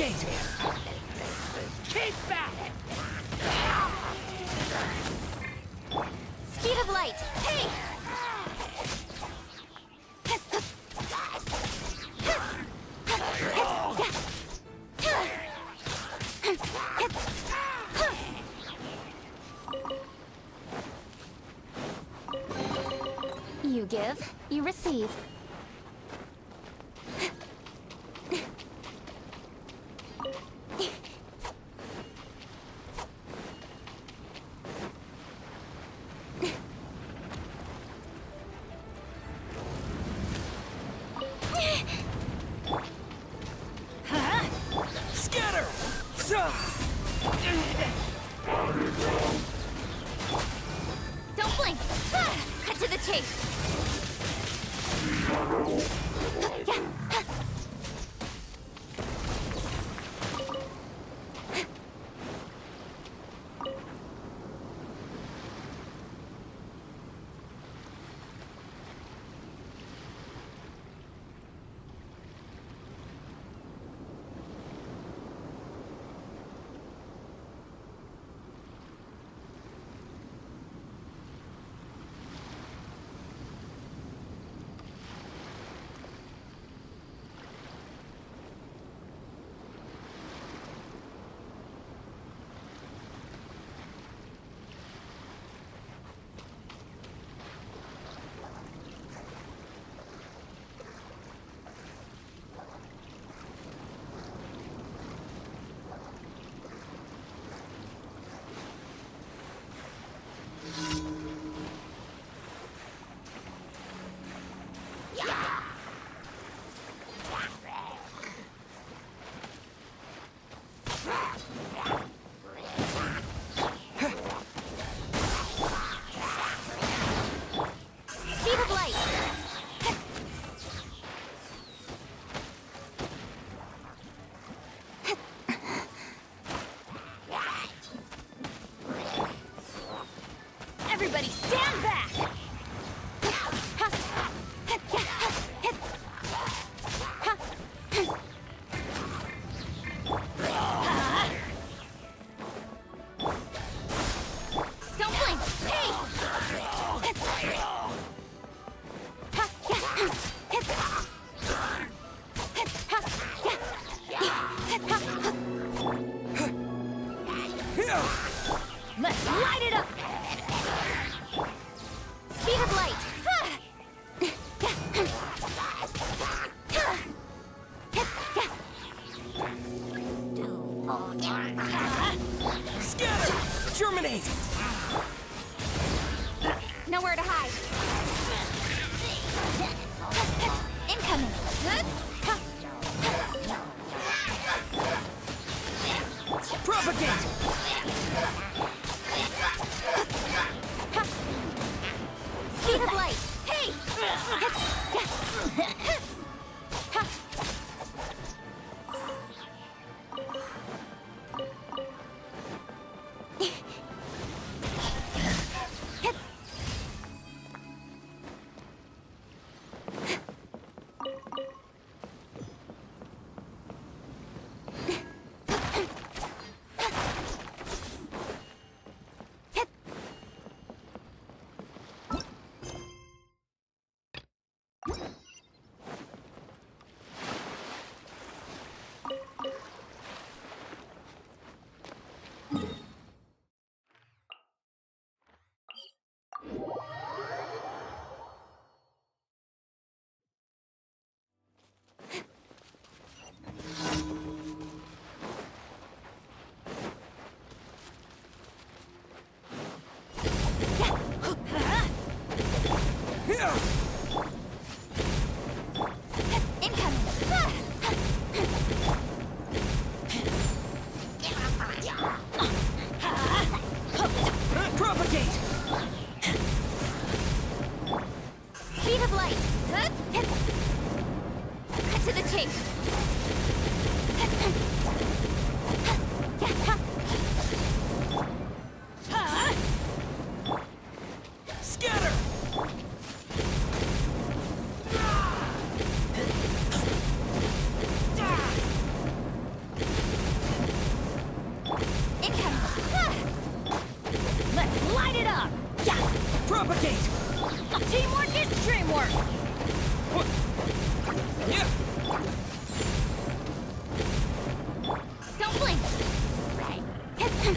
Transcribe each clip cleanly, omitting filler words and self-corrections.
Propagate! Keep back! Speed of light! Hey! You give, you receive. Scatter! Don't blink! Cut to the chase! Speed of light! Everybody stand back! Don't blink! Hey! Let's light it up! Speed of light! Scatter! Germinate! Nowhere to hide. Incoming. Propagate! Speed of light. Hey! Light it up! Yeah! Propagate! Teamwork is dreamwork! Yeah! Don't blink! Right. Hey!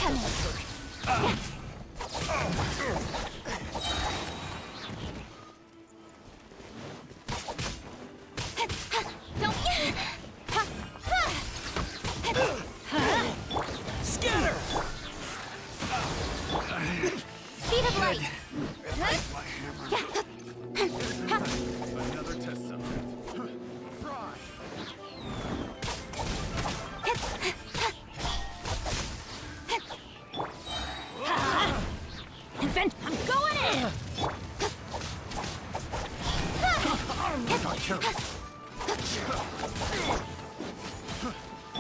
I'm all for work-life balance. Incoming! Don't... Scatter! Speed of light! Another test subject. Fry! Invent! I'm going in!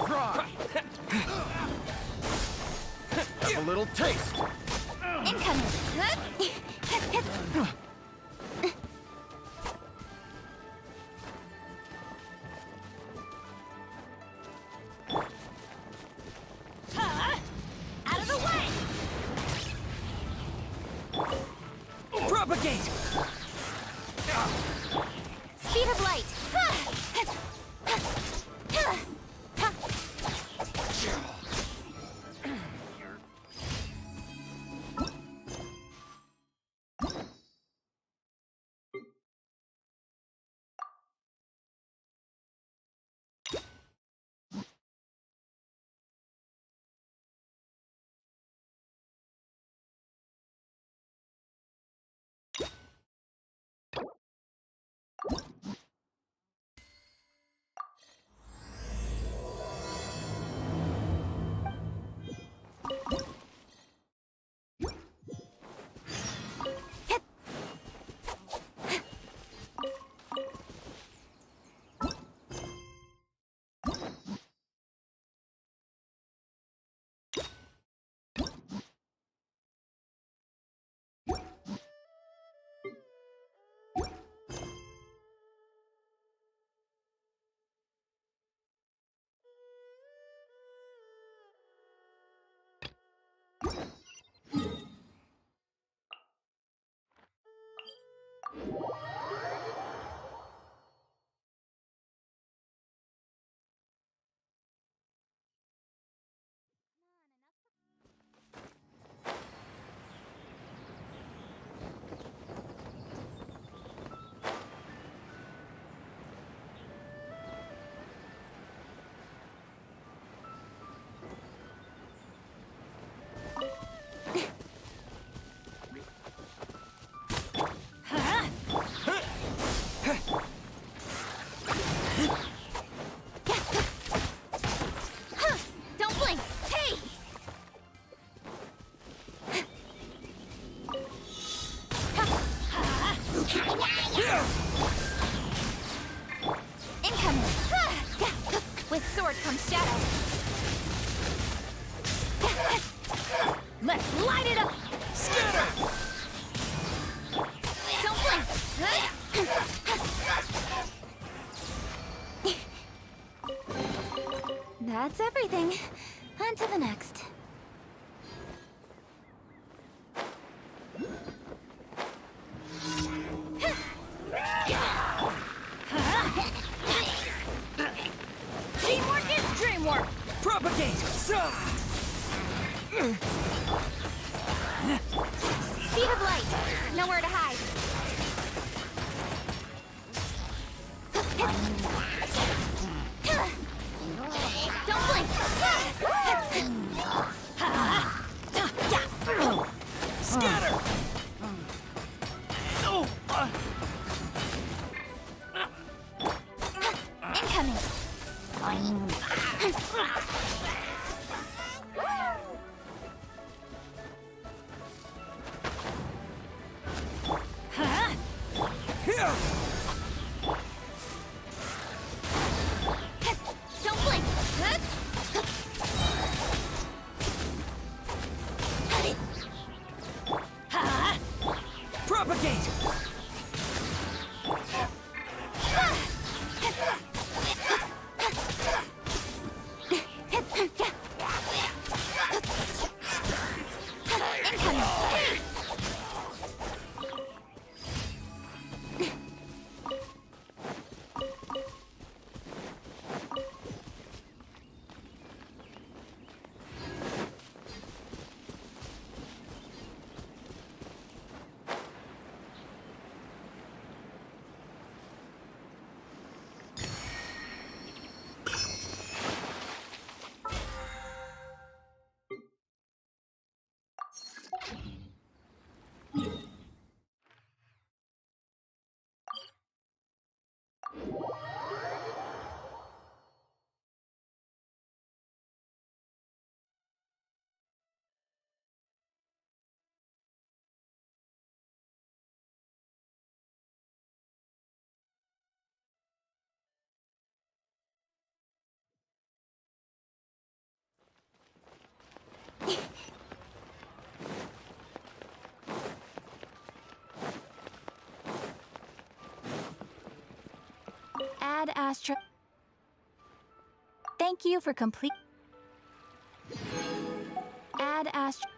Fry! Have a little taste! Incoming! Out of the way! Propagate! Speed of light! nowhere to hide. Don't blink. Scatter! Incoming. Here! Don't blink. Propagate! Add Astra. Thank you for complete. Add Astra.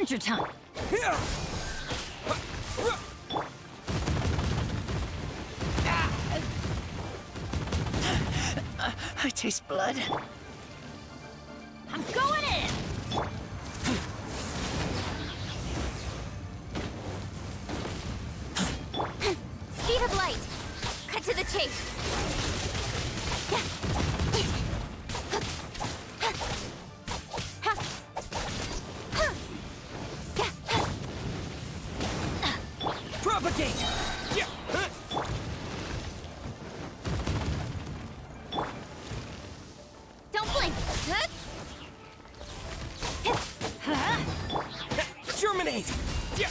Adventure time. Here. I taste blood. I'm going in. Speed of light. Cut to the chase. Propagate. Yeah. Don't blink. Germinate. Yeah.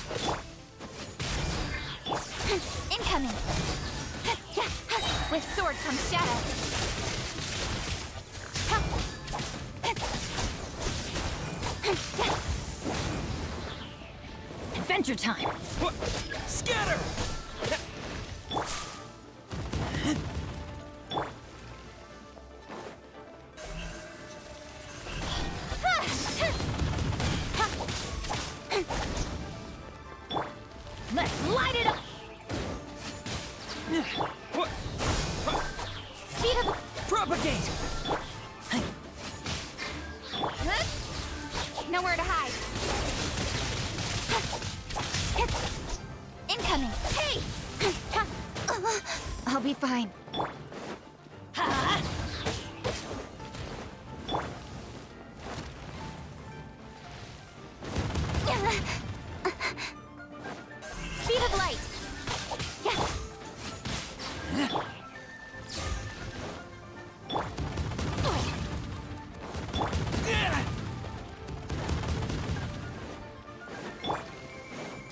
Incoming. With sword comes shadow. Adventure time. What? Scatter. Let's light it up. What? Speed of Propagate. nowhere to hide. Incoming. Hey! I'll be fine. Speed of light.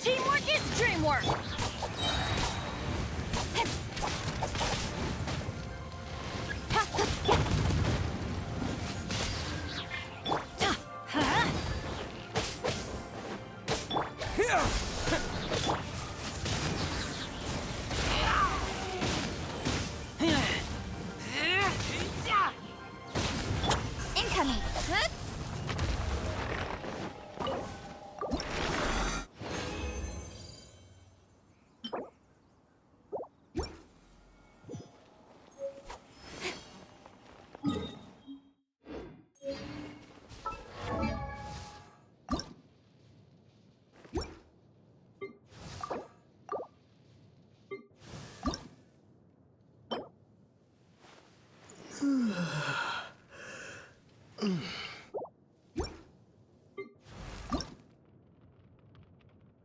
Teamwork is dreamwork. Incoming.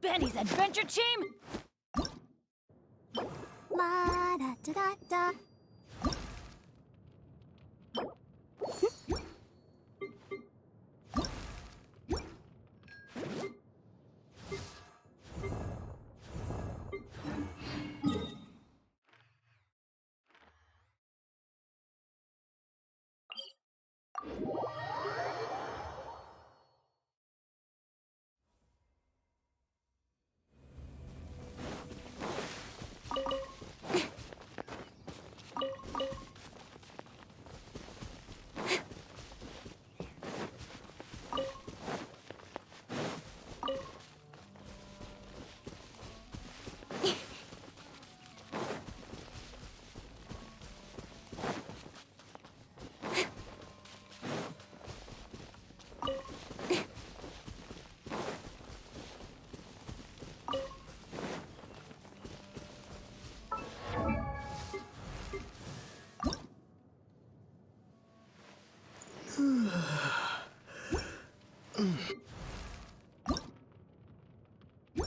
Benny's adventure team. La da da da da.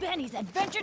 Benny's adventure.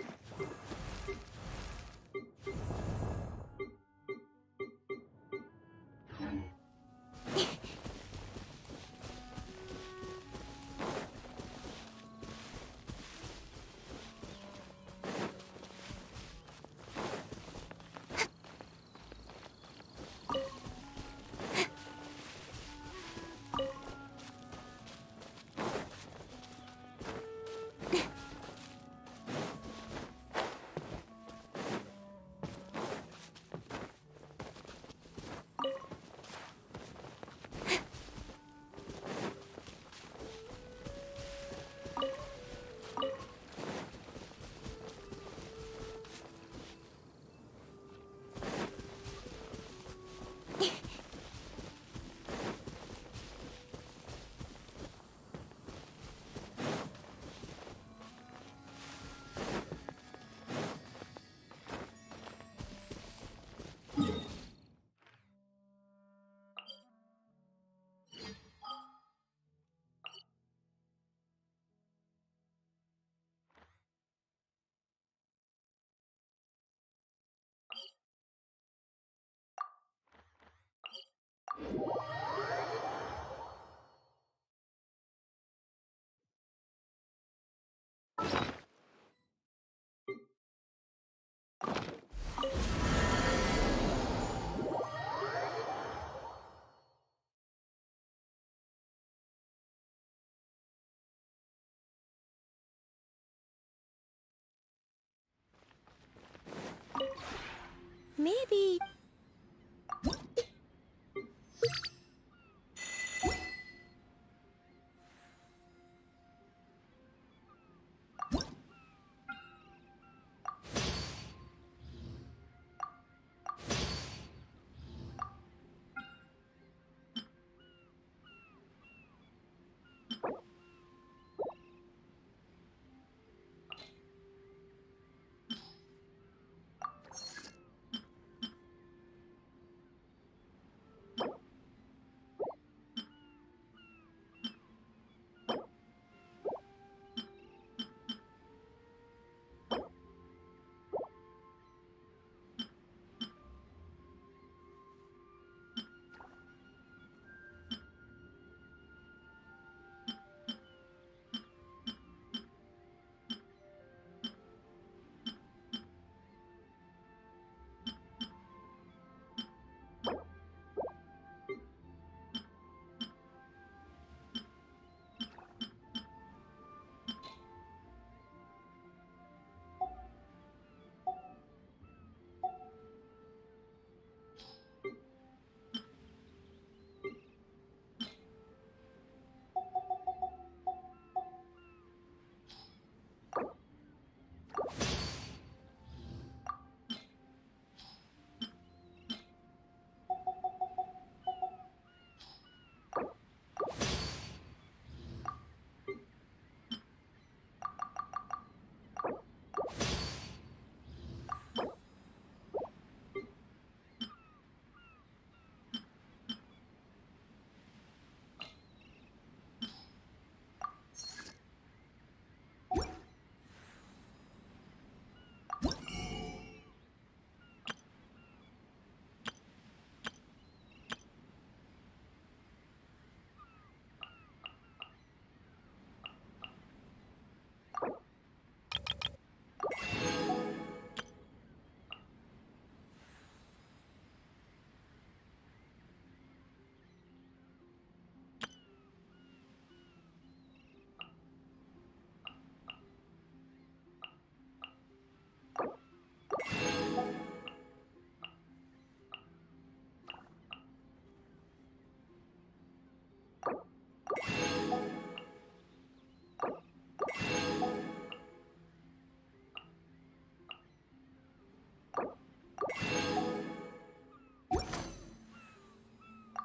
Maybe...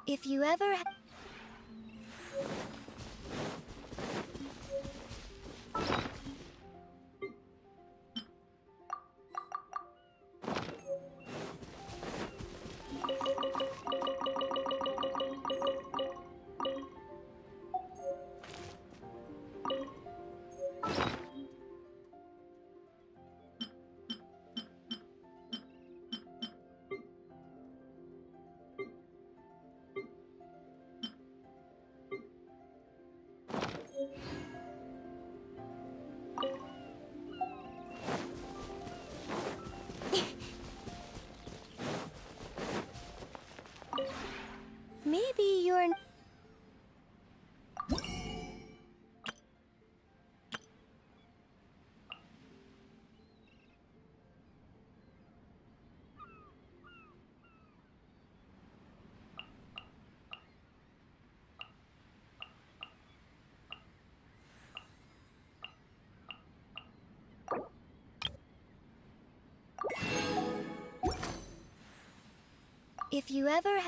If you ever... Maybe you're... If you ever...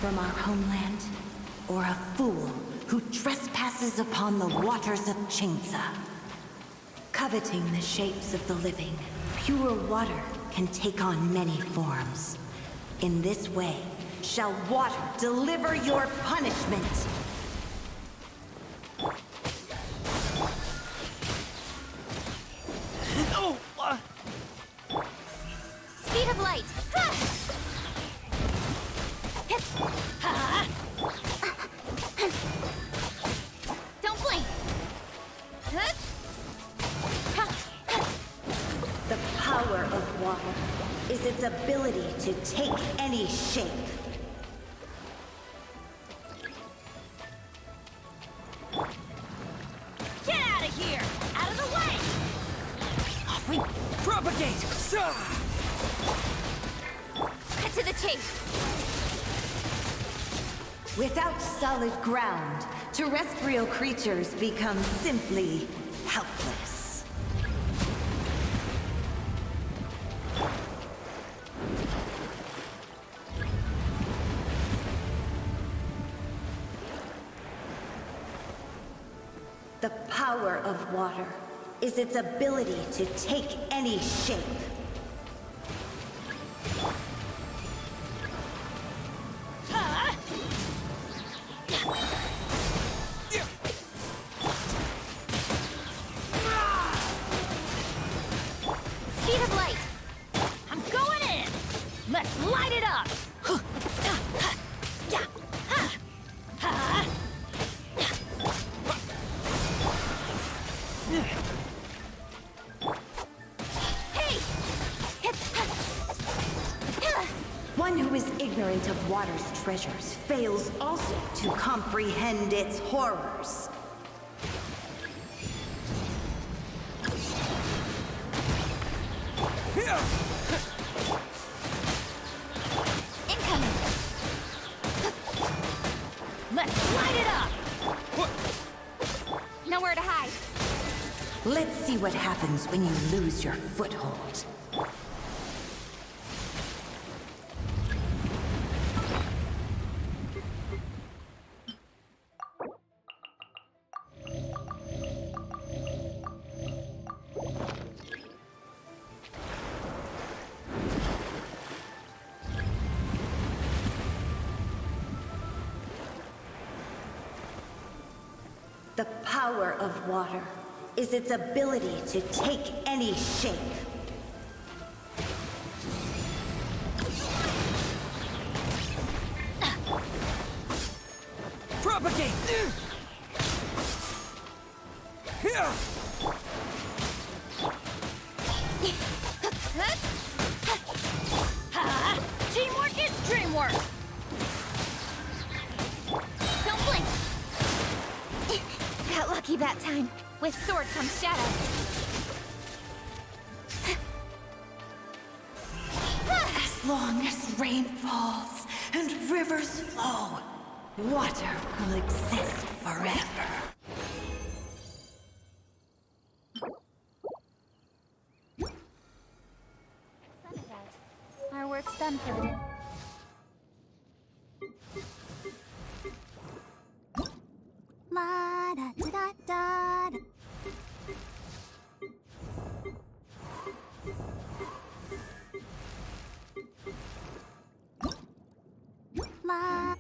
from our homeland, or a fool who trespasses upon the waters of Chingsa. Coveting the shapes of the living, pure water can take on many forms. In this way, shall water deliver your punishment. Oh! Speed of light! Ha! Hit! Ha! Don't blink! Hut! Ha! The power of water is its ability to take any shape. Get out of here! Out of the way! Off we propagate! Cut to the chase! Without solid ground, terrestrial creatures become simply helpless. The power of water is its ability to take any shape. Ha! Speed of light! I'm going in! Let's light it up! Yeah! Ha! Ha! Hey! One who is ignorant of water's treasures fails also to comprehend its horrors. Incoming! Let's light it up! Nowhere to hide. Let's see what happens when you lose your foothold. The power of water is its ability to take any shape. Propagate! Ha! Teamwork is dreamwork! Don't blink! Got lucky that time. With sword comes shadow. As long as rain falls and rivers flow, water will exist forever. Sun is out. Our work's done for the day. La da da da da. La.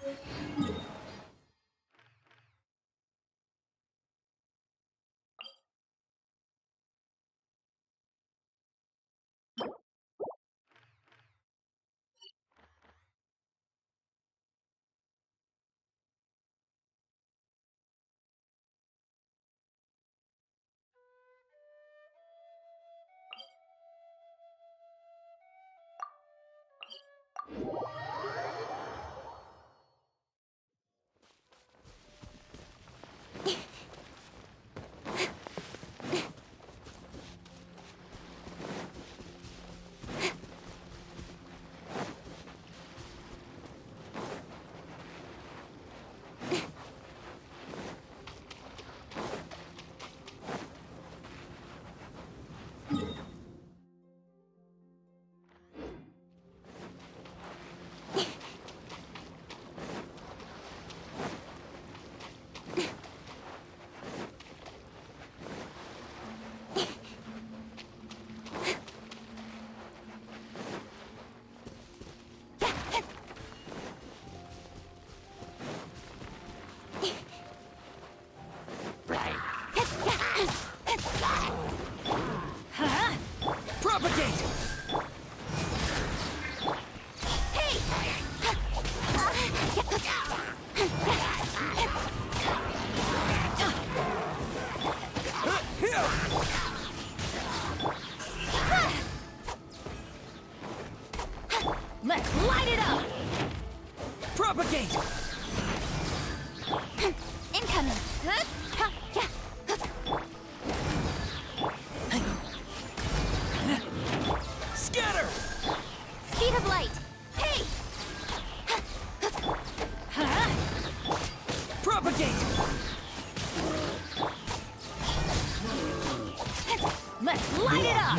Light it up!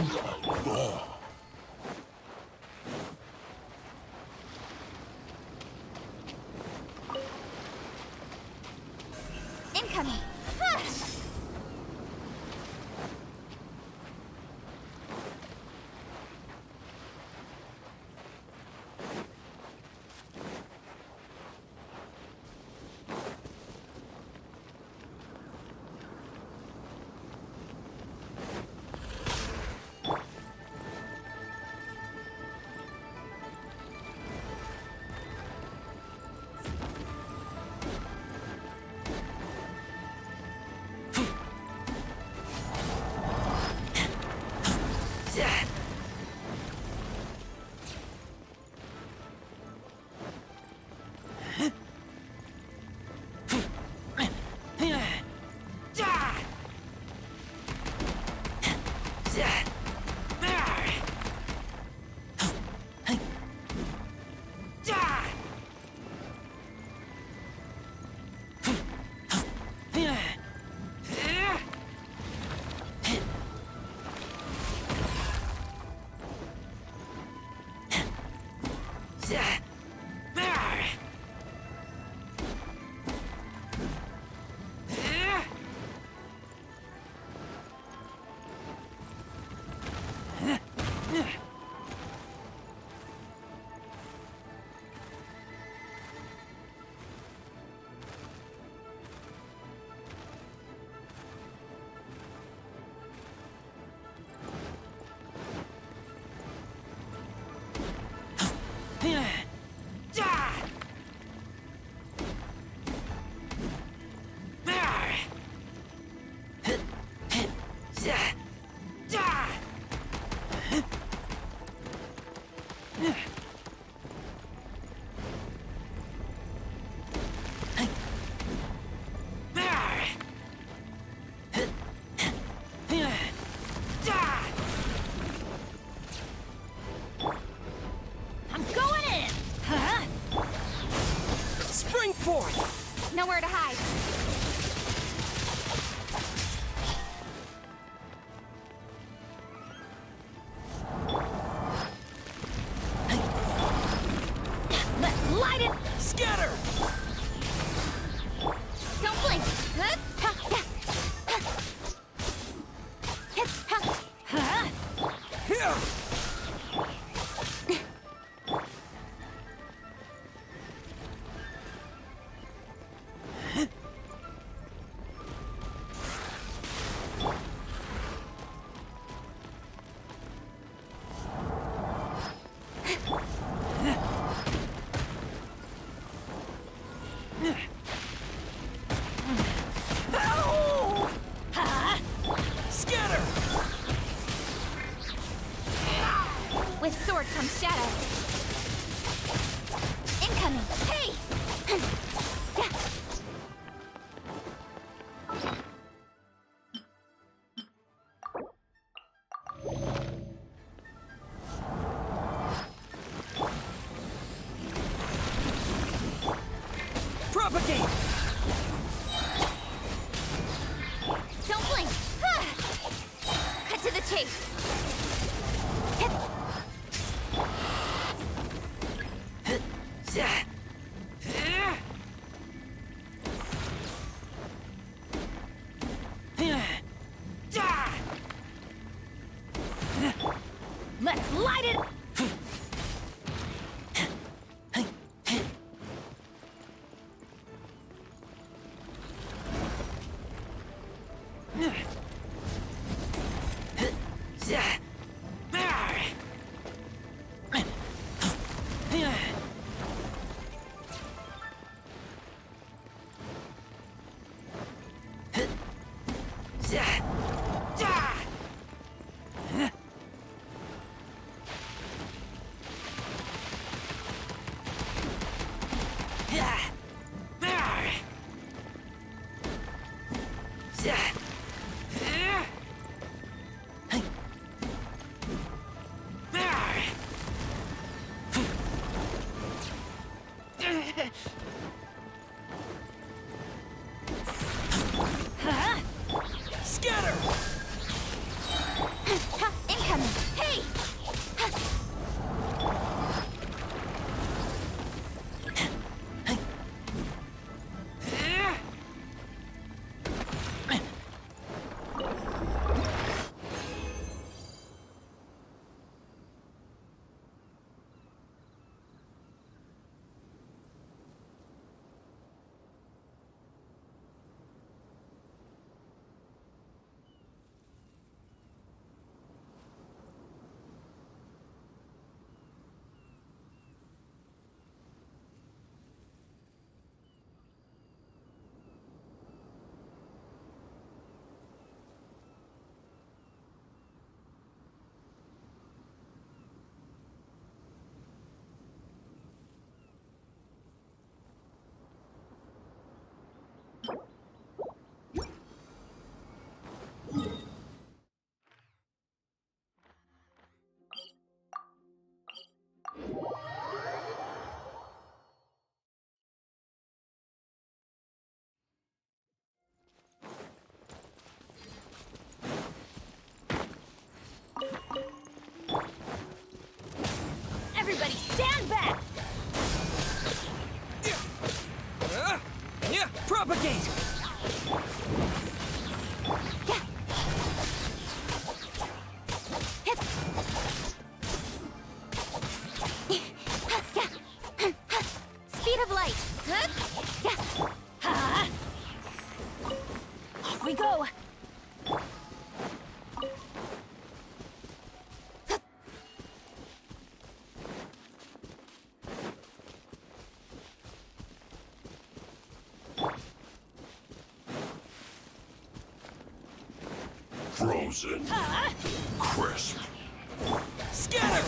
Incoming! Ah! Nowhere to hide. Let's light it! Scatter! Don't blink! Here! Scatter! With sword comes shadow. Incoming! Hey! Propagate! Don't blink! Cut to the chase! Let's light it! Frozen. Crisp. Scatter!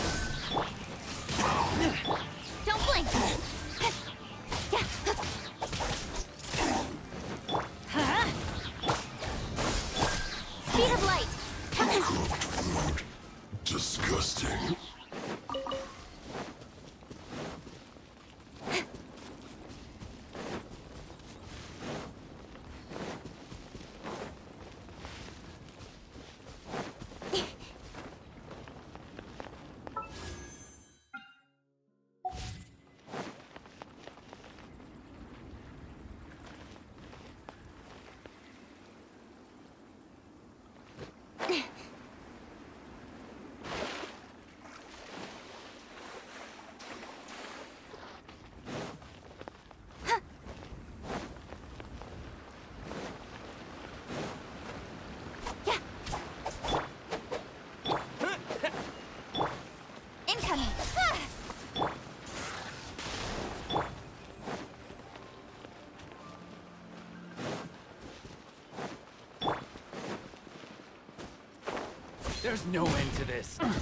Don't blink! Speed of light! Cooked food. Disgusting. Incoming! There's no end to this. I'm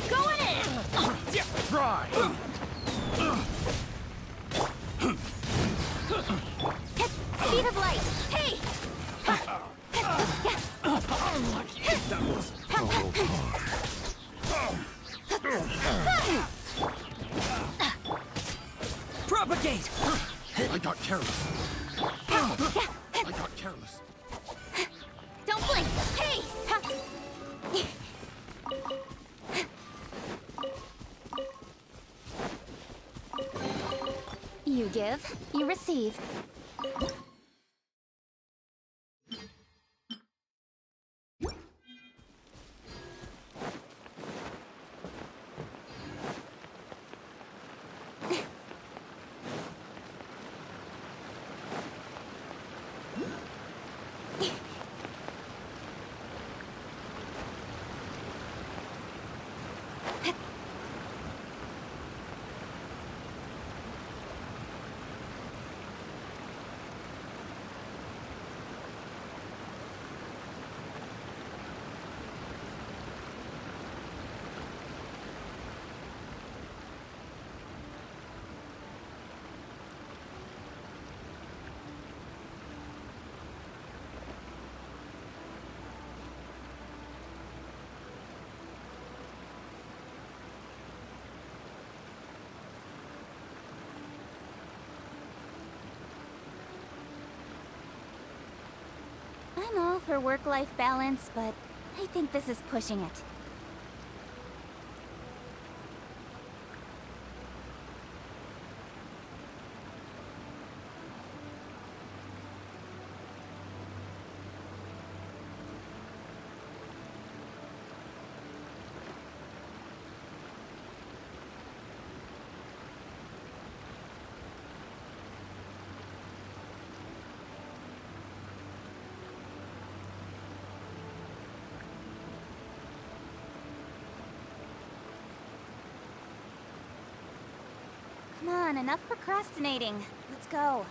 going in! Try! Speed of light! Hey! Propagate! I got careless. I got careless. Don't blink! Hey! You give, you receive. I'm all for work-life balance, but I think this is pushing it. Come on, enough procrastinating. Let's go.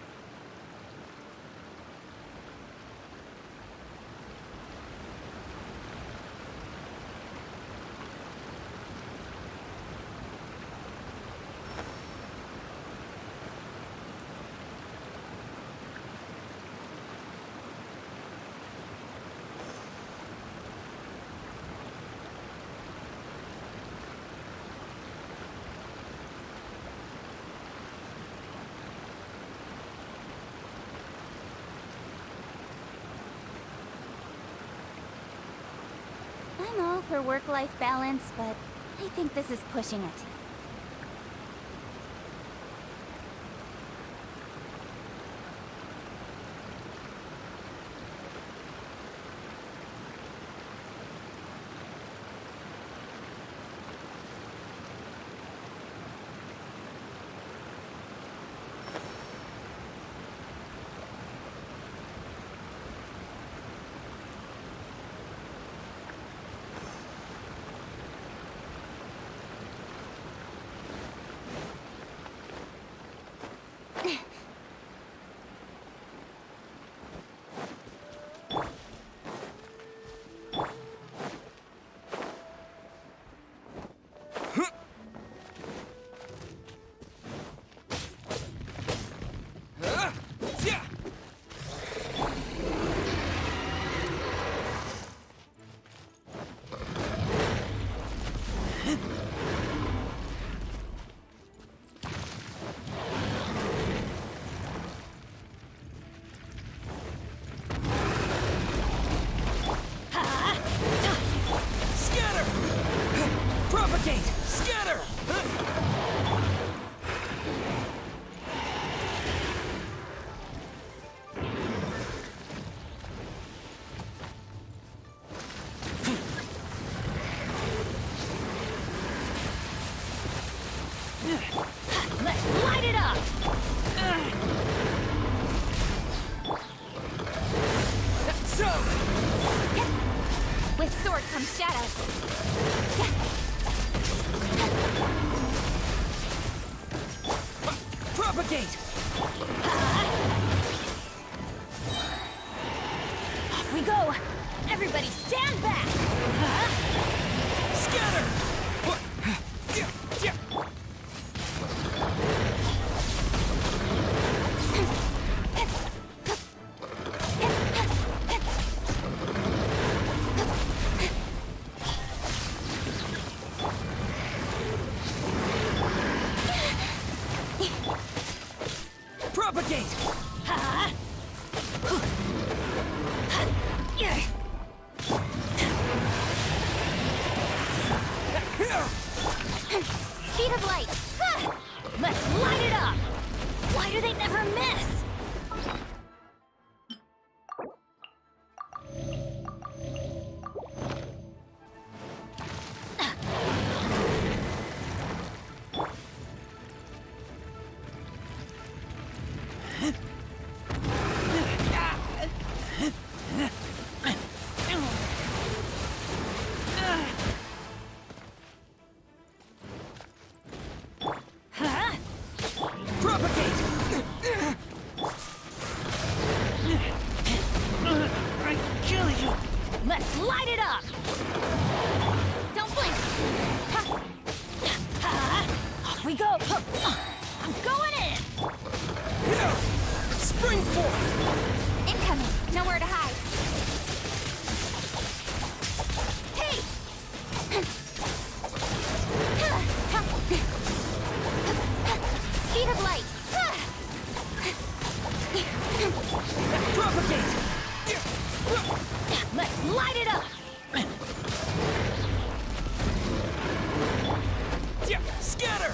I'm all for work-life balance, but I think this is pushing it. comes shadow. Propagate! Off we go! Everybody stand back! Scatter! Propagate! Speed of light! Let's light it up! Why do they never miss? Let's light it up! Don't blink! Off we go! I'm going in! Spring forth! Incoming! Nowhere to hide! Hey! Speed of light! Propagate! Let's light it up! Scatter!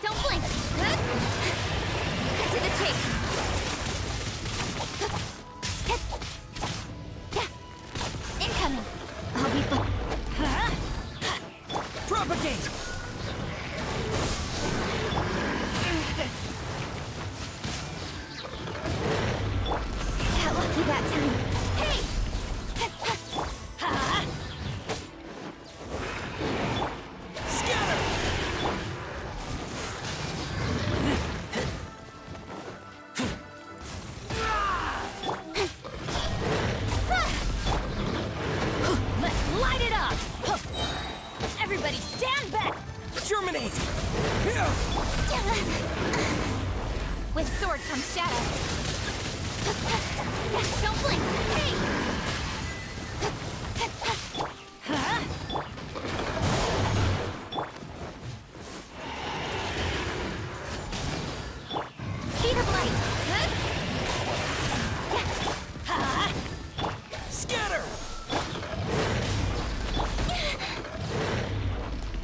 Don't blink! Cut to the chase! Incoming! I'll be fine. Propagate! Got lucky that time. Hey! Scatter! Let's light it up! Everybody stand back! Germinate! With sword comes shadow. Don't blink! Hey! Speed of light! Scatter!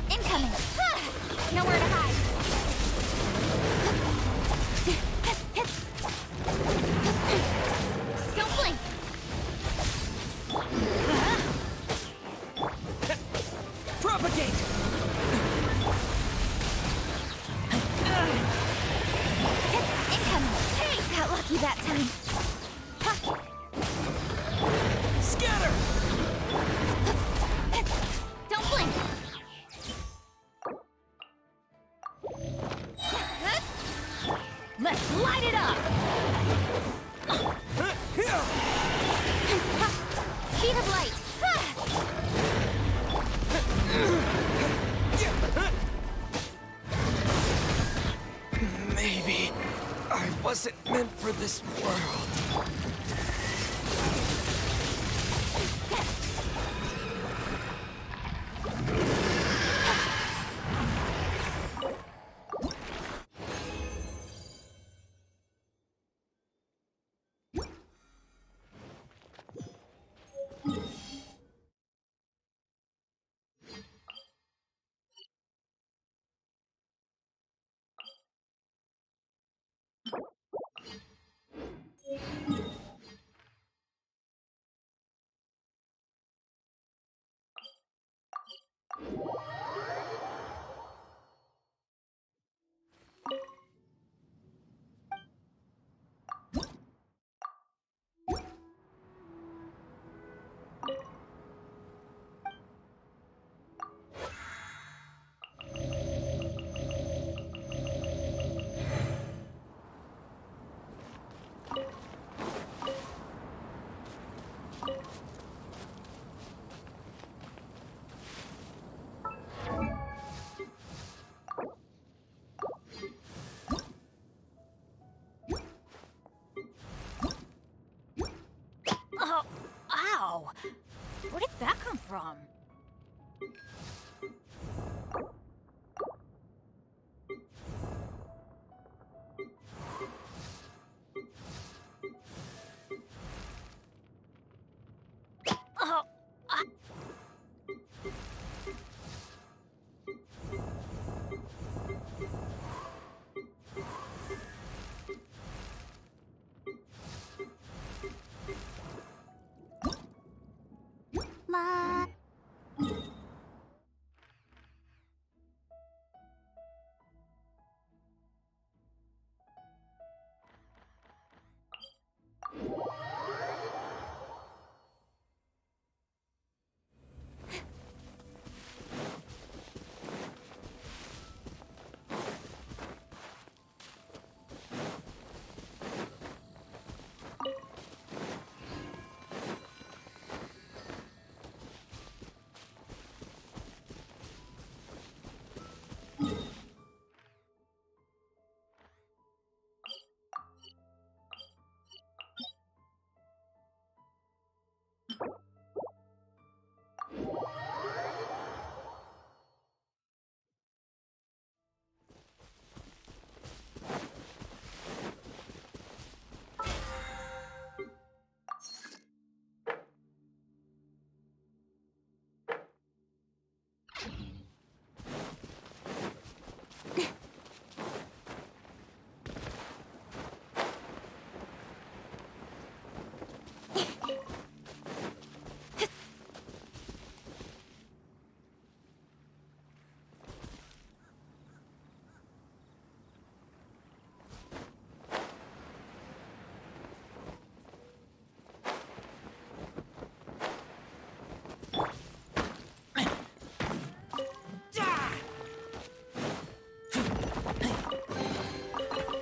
Incoming! Nowhere to hide! Don't blink! Propagate! Incoming! Hey! Got lucky that time. Scatter! Don't blink! Let's light it up! Speed of light! Maybe I wasn't meant for this world. Whoa! Where did that come from? Oh! Ma.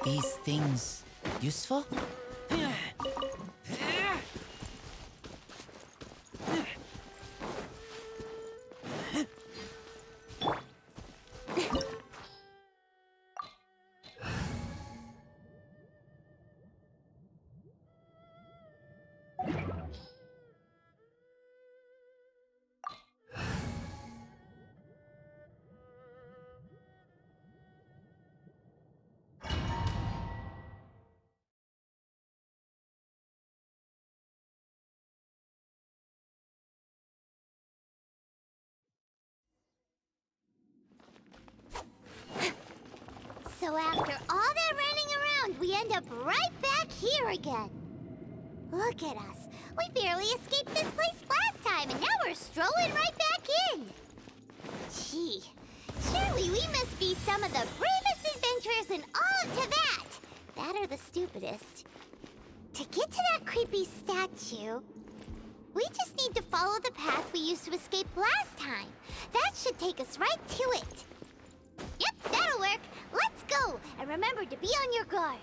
These things useful? So after all that running around, we end up right back here again. Look at us. We barely escaped this place last time, and now we're strolling right back in. Gee, surely we must be some of the bravest adventurers in all of Tibet. That or the stupidest. To get to that creepy statue, we just need to follow the path we used to escape last time. That should take us right to it. Yep, that'll work. Let's go, and remember to be on your guard.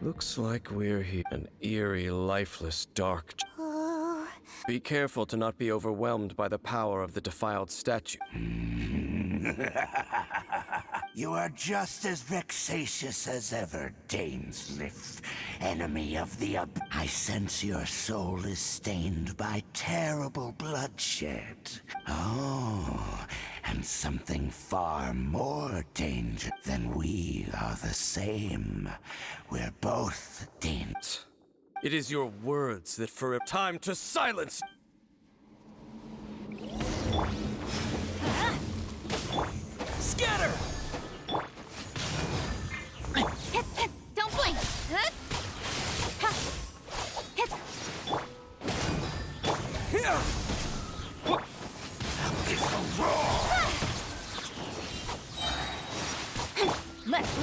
Looks like we're here. An eerie, lifeless, dark. Oh, Be careful to not be overwhelmed by the power of the defiled statue. You are just as vexatious as ever, Dainsliff, enemy of the I sense your soul is stained by terrible bloodshed. Oh, and something far more dangerous than we are the same. We're both dangerous. It is your words that for a time to silence. Scatter!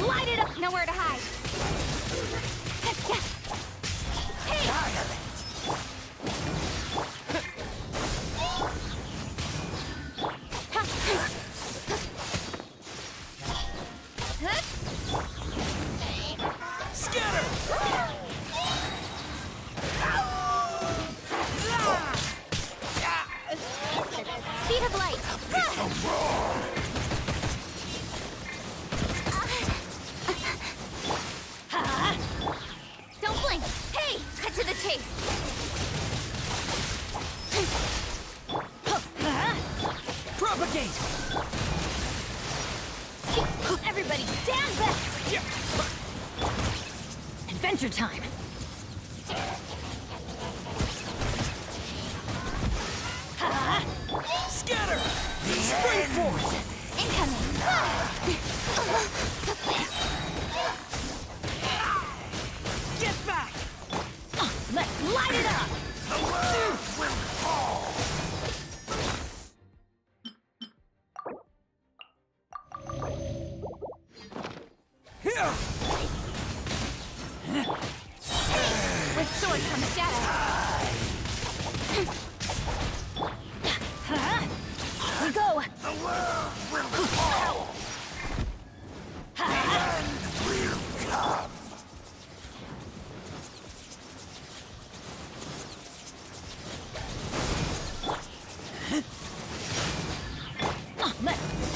light it up! Nowhere to hide. Speed of light. Don't blink. Hey, cut to the chase. Propagate! Everybody stand back! Adventure time! Scatter! Spring force! Incoming! Get back! Let's light it up! Here! With sword comes shadow. We go!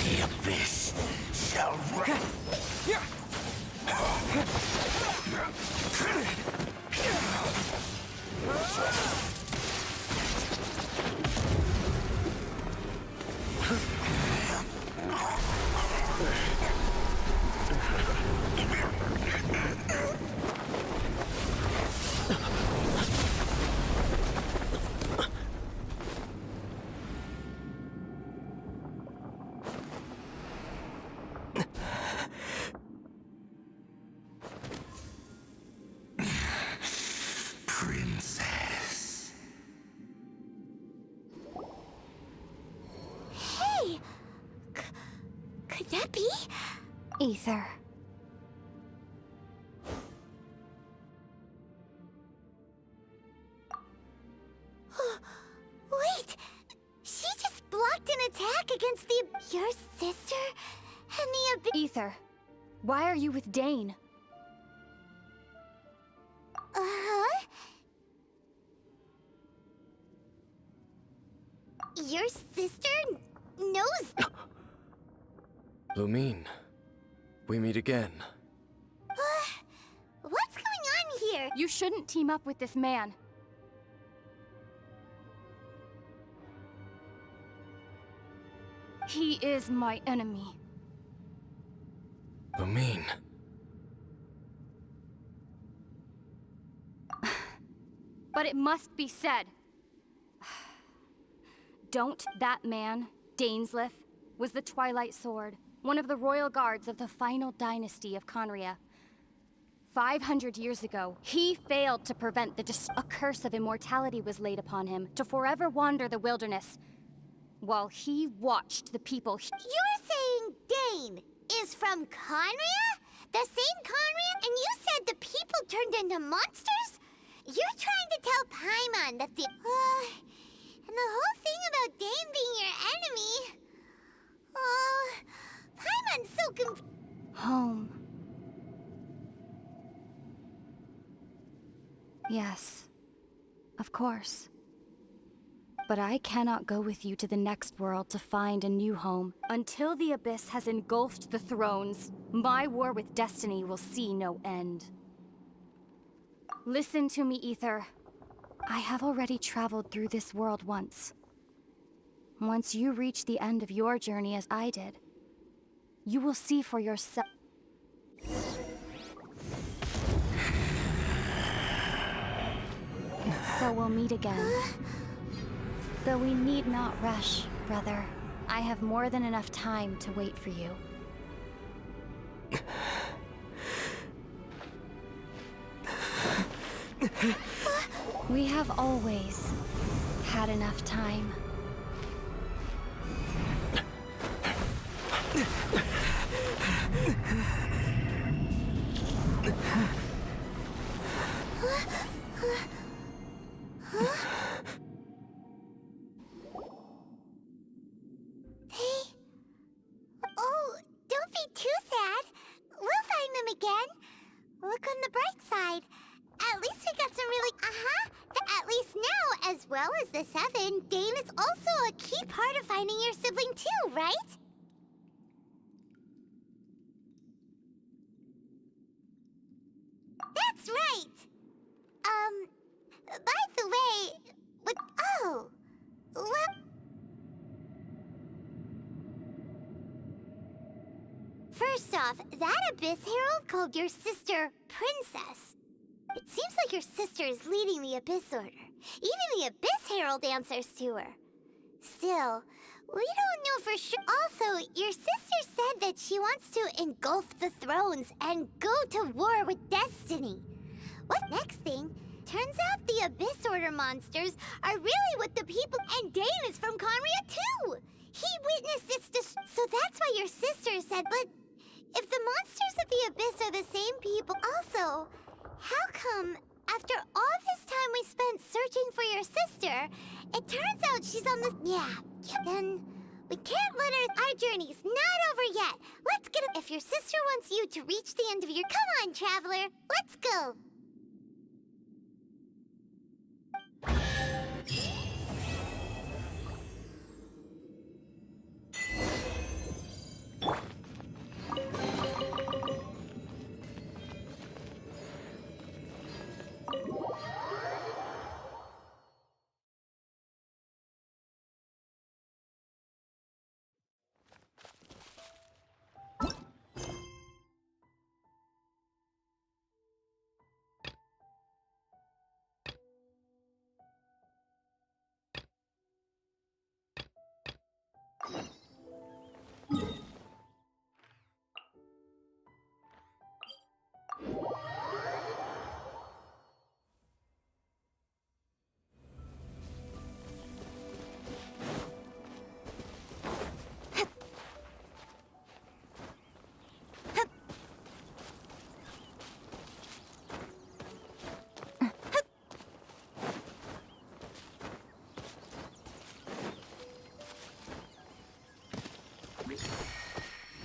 The abyss shall run. Princess. Hey! Could that be? Ether. Wait! She just blocked an attack against the... Your sister? And the Ether. Why are you with Dane? Uh-huh? Your sister knows... Lumine, we meet again. What's going on here? You shouldn't team up with this man. He is my enemy. Lumine. But it must be said. Don't that man, Dainsleif, was the Twilight Sword, one of the royal guards of the final dynasty of Conria. 500 years ago, he failed to prevent a curse of immortality was laid upon him to forever wander the wilderness, while he watched the people. You're saying Dane is from Conria? The same Conria? And you said the people turned into monsters? You're trying to tell Paimon that the... and the whole thing about Dane being your enemy... Paimon's so Home. Yes, of course. But I cannot go with you to the next world to find a new home. Until the Abyss has engulfed the thrones, my war with destiny will see no end. Listen to me, Ether. I have already traveled through this world once. Once you reach the end of your journey as I did, you will see for yourself. So we'll meet again. Though we need not rush, brother. I have more than enough time to wait for you. We have always had enough time. again. Look on the bright side. At least we got some really... At least now, as well as the 7, Dane is also a key part of finding your sibling too, right? That's right! By the way... First off, that Abyss Herald called your sister Princess. It seems like your sister is leading the Abyss Order. Even the Abyss Herald answers to her. Still, we don't know for sure. Also, your sister said that she wants to engulf the thrones and go to war with Destiny. What next thing? Turns out the Abyss Order monsters are really what the people... And Dane is from Conria too! He witnessed its so that's why your sister said, but... If the monsters of the Abyss are the same people also, how come, after all this time we spent searching for your sister, it turns out she's on the... Yeah, then we can't let her... Our journey's not over yet. Let's get... If your sister wants you to reach the end of your... Come on, traveler, let's go.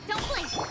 Don't blink!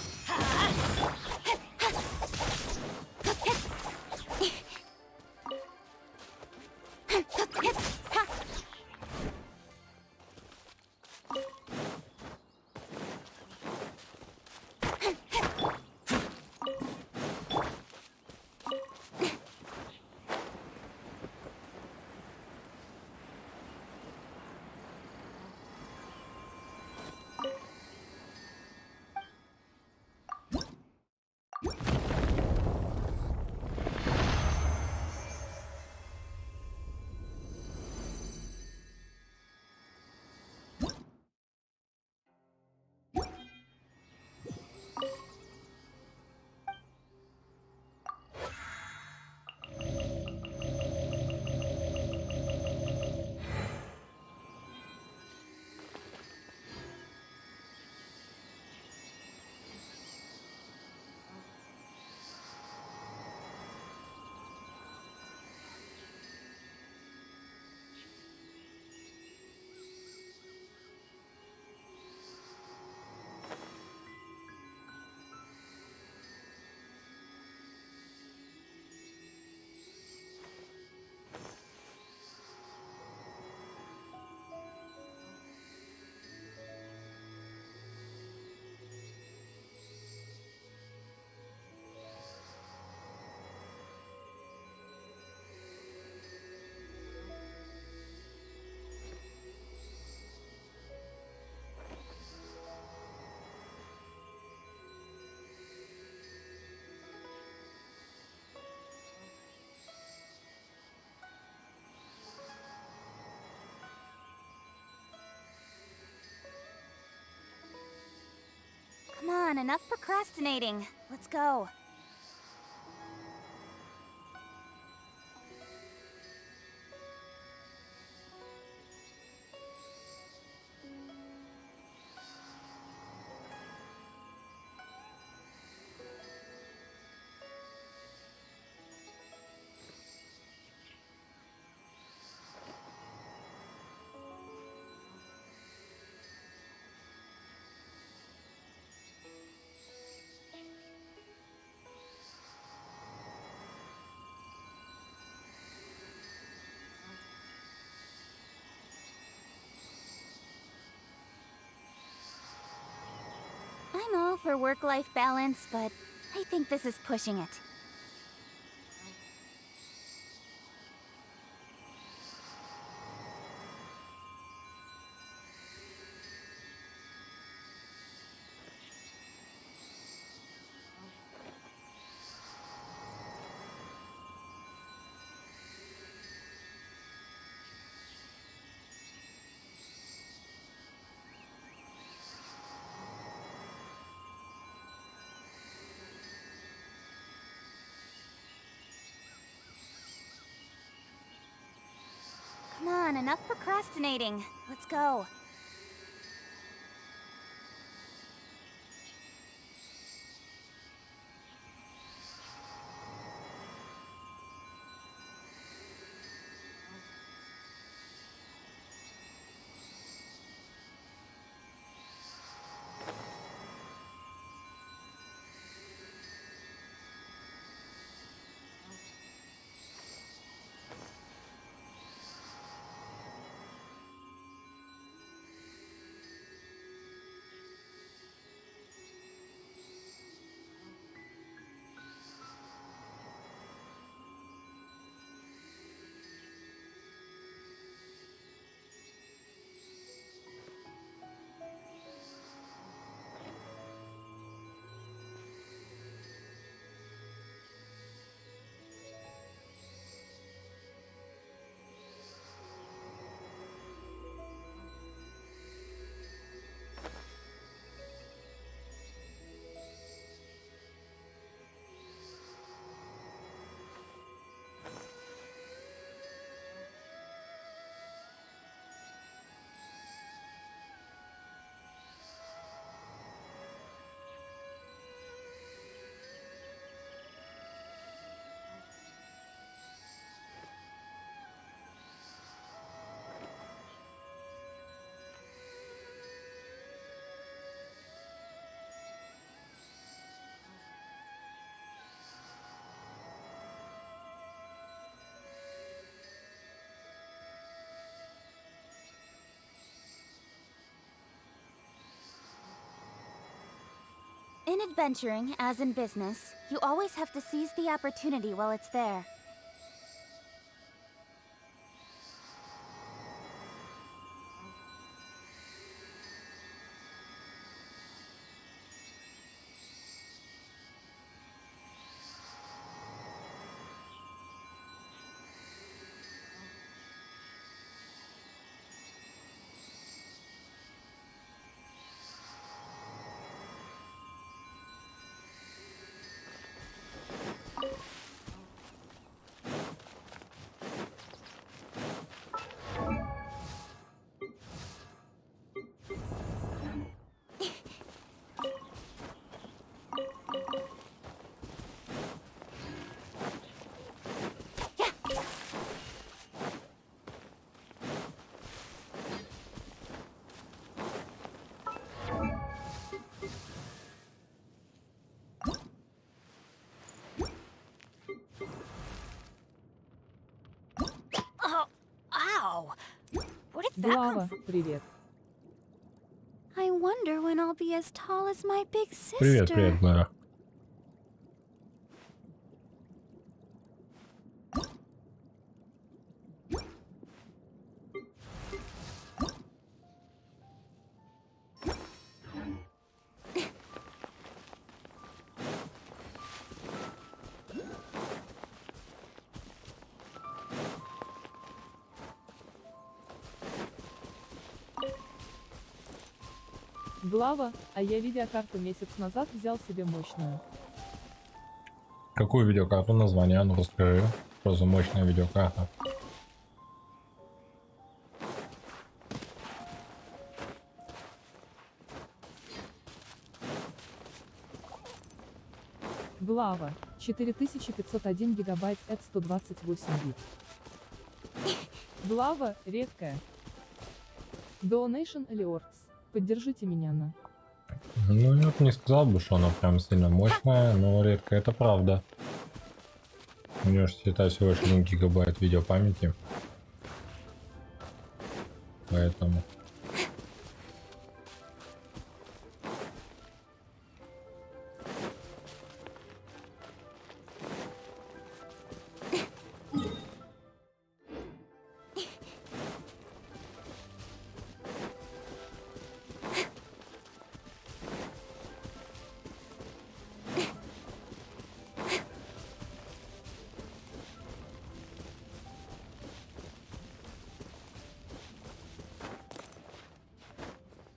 Come on, enough procrastinating. Let's go. I'm all for work-life balance, but I think this is pushing it. Come on, enough procrastinating. Let's go. In adventuring, as in business, you always have to seize the opportunity while it's there. Глава, привет. I wonder when I'll be as tall as my big sister. Привет, привет, Мэра. Глава, а я видеокарту месяц назад взял себе мощную. Какую видеокарту? Название? Ну расскажи. Что за мощная видеокарта? Глава, 4501 гигабайт от 128 бит. Глава, редкая. Donation Alerts. Поддержите меня на. Ну, я не сказал бы, что она прям сильно мощная, но редко, это правда. У нее же считай всего лишь 1 гигабайт видеопамяти. Поэтому.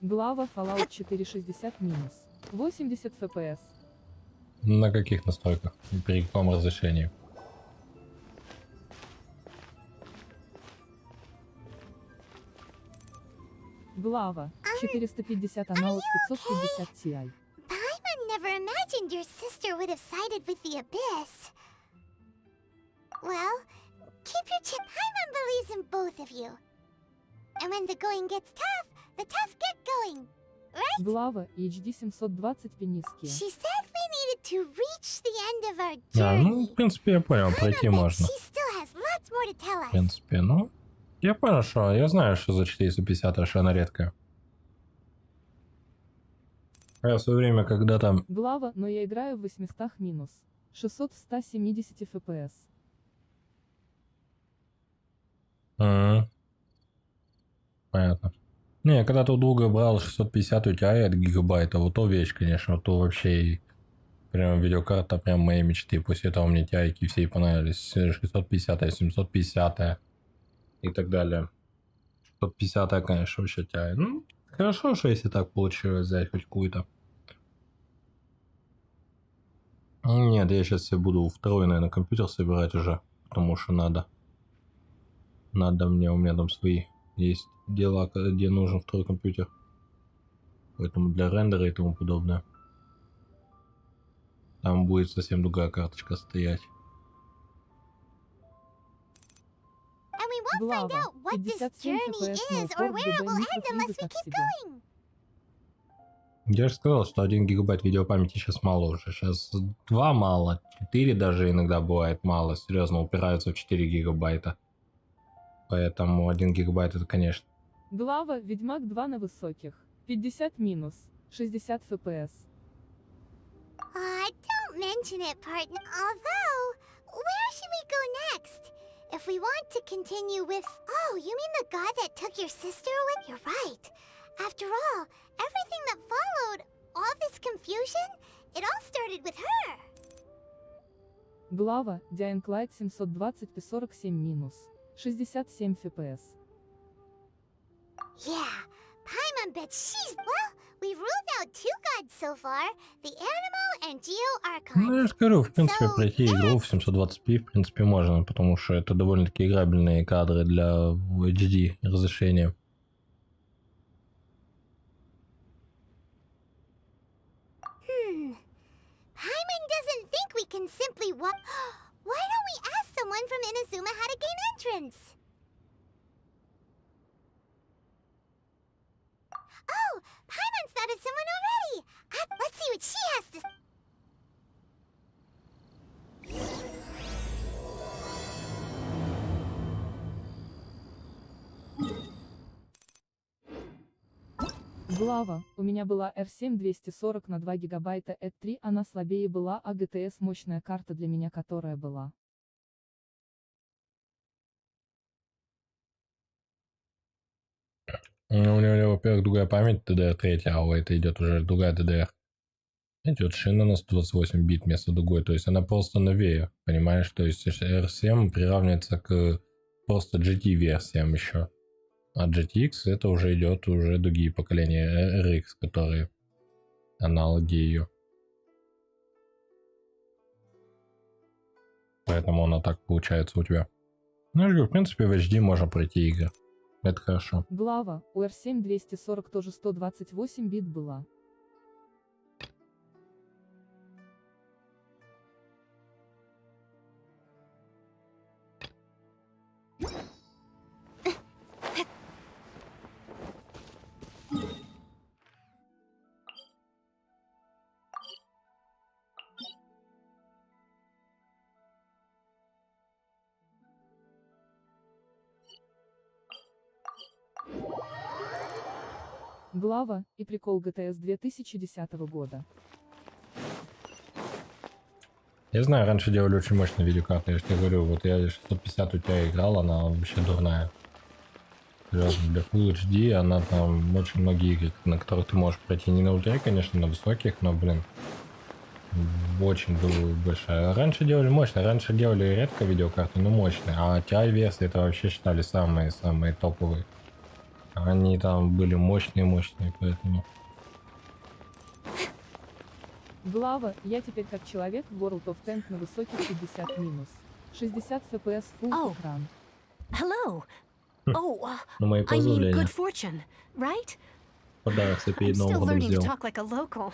Глава Fallout 460 минус. 80 FPS. На каких настройках? И при каком разрешении? Глава 450 аналог 550 Ti. Paimon never imagined your sister would have sided with the abyss. Well, keep your chip. Paimon believes in both of you. And when the going gets tough, the tough get going. Right? Глава HD 720p низкие. She said we needed to reach the end of our А, journey. ну, в принципе, я понял, пройти можно. She still has lots more to tell В us. принципе, ну... Я понял, что... Я знаю, что за 450, что она редкая. Я в свое время, когда там... Глава, но я играю в 800 минус. 600 в 170 FPS. Понятно. Не, я когда-то у друга брал 650 у тебя от гигабайта, вот то вещь, конечно, вот то вообще прям видеокарта прям моей мечты. После этого мне тяйки все и понравились. 650, 750 и так далее. 650, конечно, вообще тяй. Ну, хорошо, что если так получилось взять хоть какую-то. Нет, я сейчас себе буду второй, наверное, компьютер собирать уже, потому что надо. Надо мне, у меня там свои есть дела, где нужен второй компьютер. Поэтому для рендера и тому подобное. Там будет совсем другая карточка стоять. Глава 57 FPS, но упор в ДБ микрофлиды так себе. Я же сказал, что 1 гигабайт видеопамяти сейчас мало уже. Сейчас 2 мало, 4 даже иногда бывает мало. Серьезно, упираются в 4 гигабайта. Поэтому 1 гигабайт это, конечно. Глава Ведьмак 2 на высоких. 50 минус. 60 FPS. Don't mention it, partner. Although, where should we go next? If we want to continue with... Oh, you mean the god that took your sister away? You're right. After all, everything that followed, all this confusion, it all started with her. Глава Dying Light 720p 47 минус. 67 FPS. Yeah, Paimon bet she's... Well, we've ruled out 2 gods so far. The Animal and Geo Ну, я же говорю, в принципе, пройти игру в 720p, в принципе, можно, потому что это довольно-таки играбельные кадры для HD разрешения. Paimon doesn't think we can simply walk... Why don't we ask someone from Inazuma how to gain entrance? Oh, Paimon's thought of someone already! Let's see what she has to... Глава, у меня была R7 240 на 2 гигабайта E3, она слабее была, а GTS мощная карта для меня, которая была. У него, во-первых, другая память DDR3, а у этой идет уже другая DDR. Идет шина на 128 бит вместо другой, то есть она просто новее, понимаешь? То есть R7 приравнивается к просто GT версиям еще. А GTX это уже идет уже другие поколения RX, которые аналоги ее. Поэтому она так получается у тебя. Ну, я говорю, в принципе, в HD можно пройти игры. Это хорошо. Глава, у R7 240 тоже 128 бит была. Глава и прикол GTS 2010 года. Я знаю, раньше делали очень мощные видеокарты, я же тебе говорю, вот я 650 у тебя играл, она вообще дурная. Серьезно, для Full HD она там очень многие игры, на которых ты можешь пройти не на ультре, конечно, на высоких, но, блин, очень большая. Раньше делали мощные, раньше делали редко видеокарты, но мощные, а TI версии это вообще считали самые топовые. Они там были мощные, поэтому... Глава, я теперь как человек в World of Tank на высоких 50 минус. 60 FPS full экран. Hello. Ну, мои I mean, поздравления. good fortune, right? Подарок себе I'm перед Новым still годом learning to сделал. talk like a local.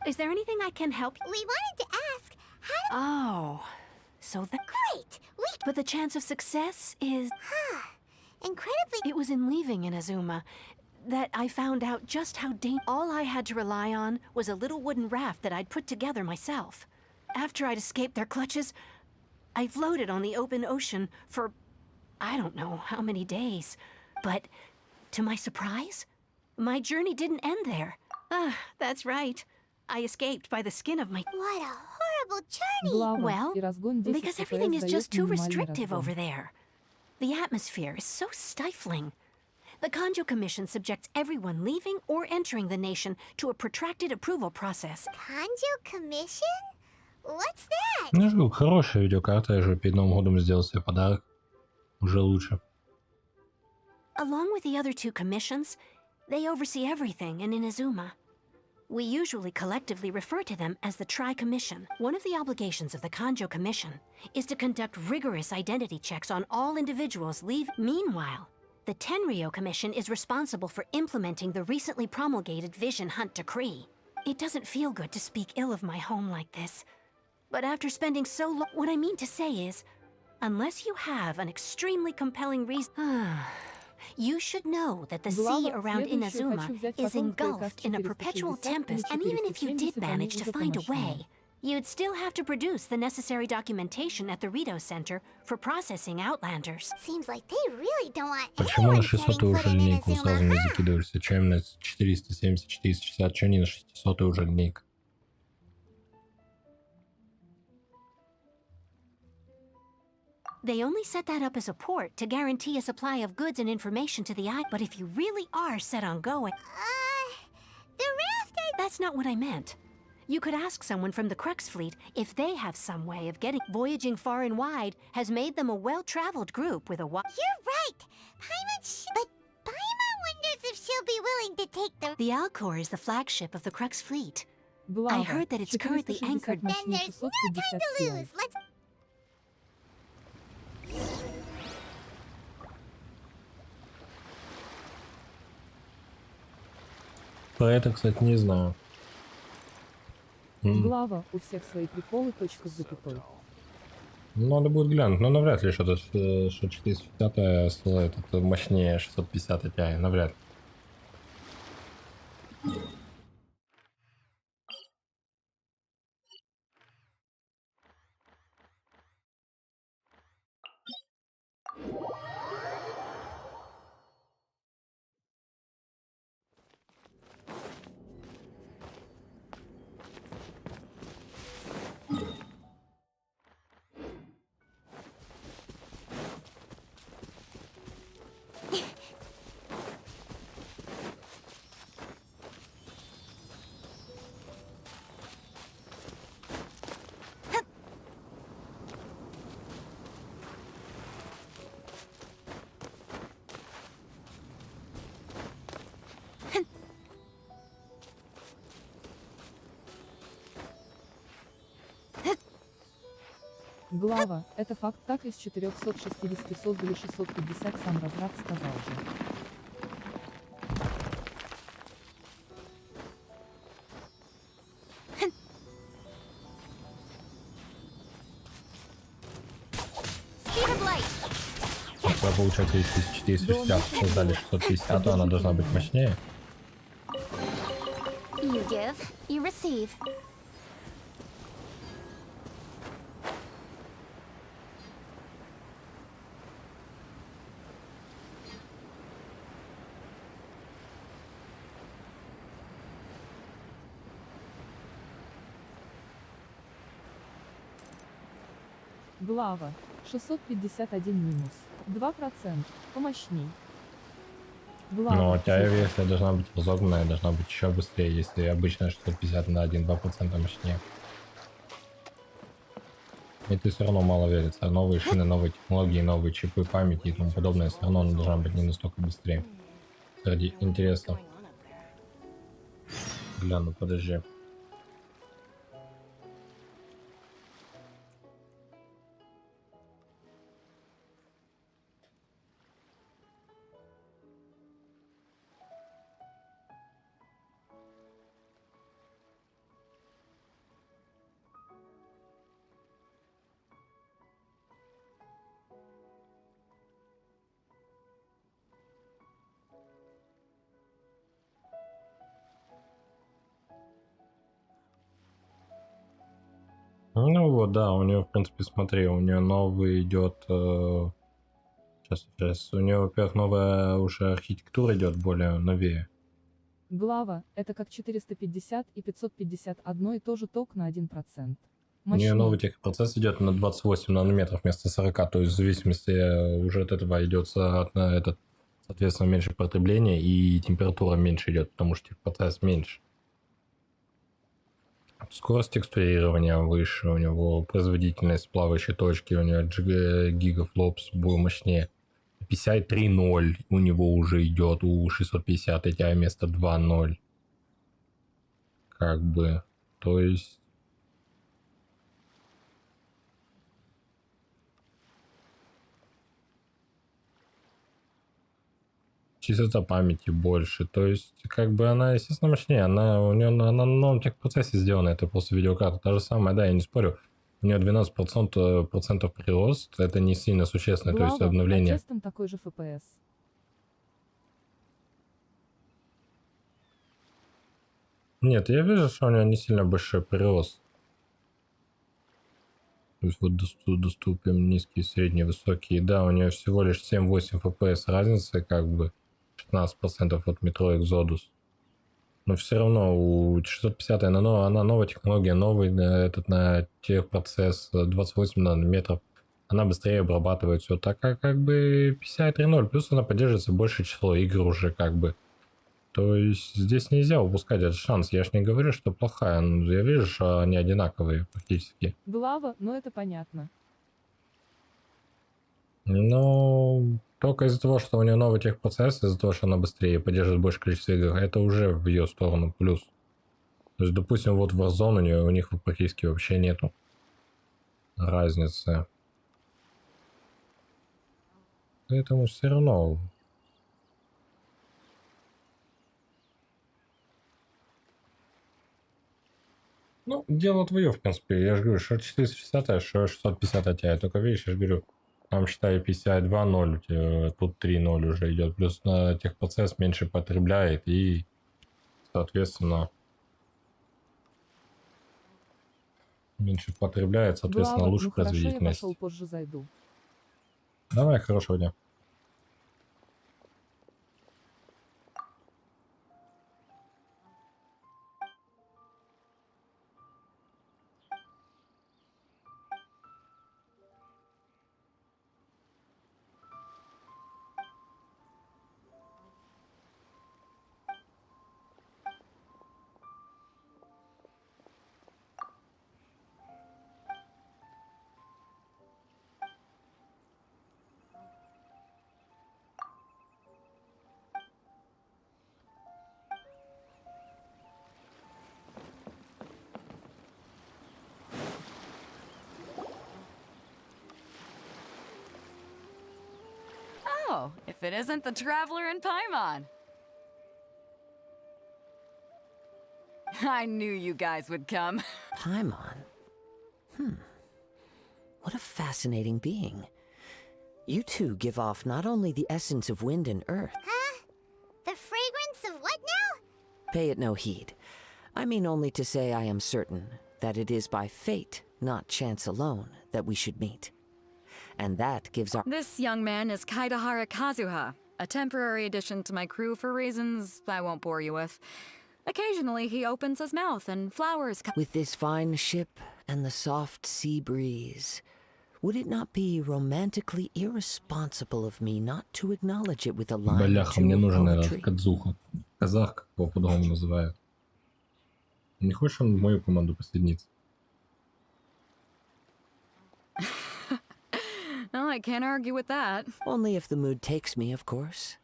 Is there anything I can help you? We wanted to ask how Oh, so that... great. But the chance of success is... Incredibly. It was in leaving Inazuma that I found out just how all I had to rely on was a little wooden raft that I'd put together myself. After I'd escaped their clutches, I floated on the open ocean for I don't know how many days. But to my surprise, my journey didn't end there. That's right. I escaped by the skin of my... What a horrible journey. Глава, Well, и разгон 10 because FPS everything is дает just too минимальный restrictive разгон. over there. The atmosphere is so stifling. The Kanjo Commission subjects everyone leaving or entering the nation to a protracted approval process. Kanjo Commission? What's that? Ну, я же говорю, хорошая видеокарта, я же перед Новым годом сделал себе подарок. Уже лучше. Along with the other two commissions, they oversee everything in Inazuma. We usually collectively refer to them as the Tri-Commission. One of the obligations of the Kanjo Commission is to conduct rigorous identity checks on all individuals leave. Meanwhile, the Tenryo Commission is responsible for implementing the recently promulgated Vision Hunt Decree. It doesn't feel good to speak ill of my home like this. But after spending so long, what I mean to say is, unless you have an extremely compelling reason, you should know that the sea around Inazuma is engulfed in a perpetual tempest, and even if you did manage to find a way, you'd still have to produce the necessary documentation at the Rito Center for processing Outlanders. Seems like they really don't want Почему на anyone 600 setting уже foot in линейку сразу не Inazuma, huh? закидываешься? Чем на 470, 460, чем не на 600 уже линейка? They only set that up as a port to guarantee a supply of goods and information to the eye. But if you really are set on going... The raft That's not what I meant. You could ask someone from the Crux fleet if they have some way of getting... Voyaging far and wide has made them a well-traveled group with a... You're right. But Paimon wonders if she'll be willing to take the... The Alcor is the flagship of the Crux fleet. Глава, I heard that it's currently 460 anchored... на Then there's no time 650 to Ti. lose. Let's... Про это, кстати, не знаю. Глава, у всех свои приколы, точка с запятой. Надо будет глянуть, но навряд ли что 450 это мощнее 650 Ti, навряд ли. Глава, это факт, так из 460 создали 650, сам разраб сказал же. Тогда получается, если из 460 создали 650, то она должна быть мощнее. You give, you receive. Глава, 651 минус. 2%. Помощней. Глава, Но у тебя версия должна быть разогнанная, должна быть еще быстрее, если обычная 650 на 1-2% мощнее. Это все равно мало верится. Новые шины, новые технологии, новые чипы памяти и тому подобное все равно она должна быть не настолько быстрее. Ради интереса. Гляну, подожди. Ну вот, да, у нее, в принципе, смотри, у нее новый идет. Сейчас. У нее, во-первых, новая уже архитектура идет более новее. Глава — это как 450 и 550 одно и то же ток на 1%. У нее новый техпроцесс идет на 28 нанометров вместо 40, то есть в зависимости уже от этого идет соответственно, меньше потребления и температура меньше идет, потому что техпроцесс меньше. Скорость текстурирования выше, у него производительность плавающей точки, у него гигафлопс был мощнее. PCI 3.0 у него уже идет, у 650 Ti вместо 2.0. Как бы, то есть... Частота памяти больше, то есть, как бы она, естественно, мощнее, у нее на новом техпроцессе сделана, это просто видеокарта, та же самая, да, я не спорю, у нее 12% прирост, это не сильно существенно, то есть обновление. По тестам такой же FPS. Нет, я вижу, что у нее не сильно большой прирост. То есть вот доступен низкий, средний, высокий, да, у нее всего лишь 7-8 FPS разницы, как бы. 15% от метро Exodus. Но все равно у 650 она новая технология, новый на техпроцесс 28 нанометров. Она быстрее обрабатывает все. Так как бы PCI 3.0, плюс она поддерживается большее число игр уже как бы. То есть здесь нельзя упускать этот шанс. Я ж не говорю, что плохая. Я вижу, что они одинаковые практически. Глава, но это понятно. Ну, только из-за того, что у нее новый техпроцесс, из-за того, что она быстрее поддерживает большее количество игр, это уже в ее сторону плюс. То есть, допустим, вот в Warzone у них практически вообще нету разницы. Поэтому все равно. Ну, дело твое, в принципе. Я же говорю, что 460, что 650 Ti. Только видишь, я же говорю, там, считай, PCI 2.0, тут 3.0 уже идет. Плюс на техпроцесс меньше потребляет и, соответственно, меньше потребляет, соответственно, Глава, лучше производительность. Хорошо, я пошел позже зайду. Давай, хорошего дня. Oh, if it isn't the traveler in Paimon. I knew you guys would come. Paimon? What a fascinating being. You two give off not only the essence of wind and earth. Huh? The fragrance of what now? Pay it no heed. I mean only to say I am certain that it is by fate, not chance alone, that we should meet. And that gives our— This young man is Kaidahara Kazuha, a temporary addition to my crew for reasons I won't bore you with. Occasionally he opens his mouth and flowers come— With this fine ship and the soft sea breeze, would it not be romantically irresponsible of me not to acknowledge it with a line or Бляха, мне two of нужен poetry? этот Кадзуха. Казах, как его по-другому называют. Не хочешь он в мою команду присоединиться? Well, I can't argue with that. Only if the mood takes me, of course.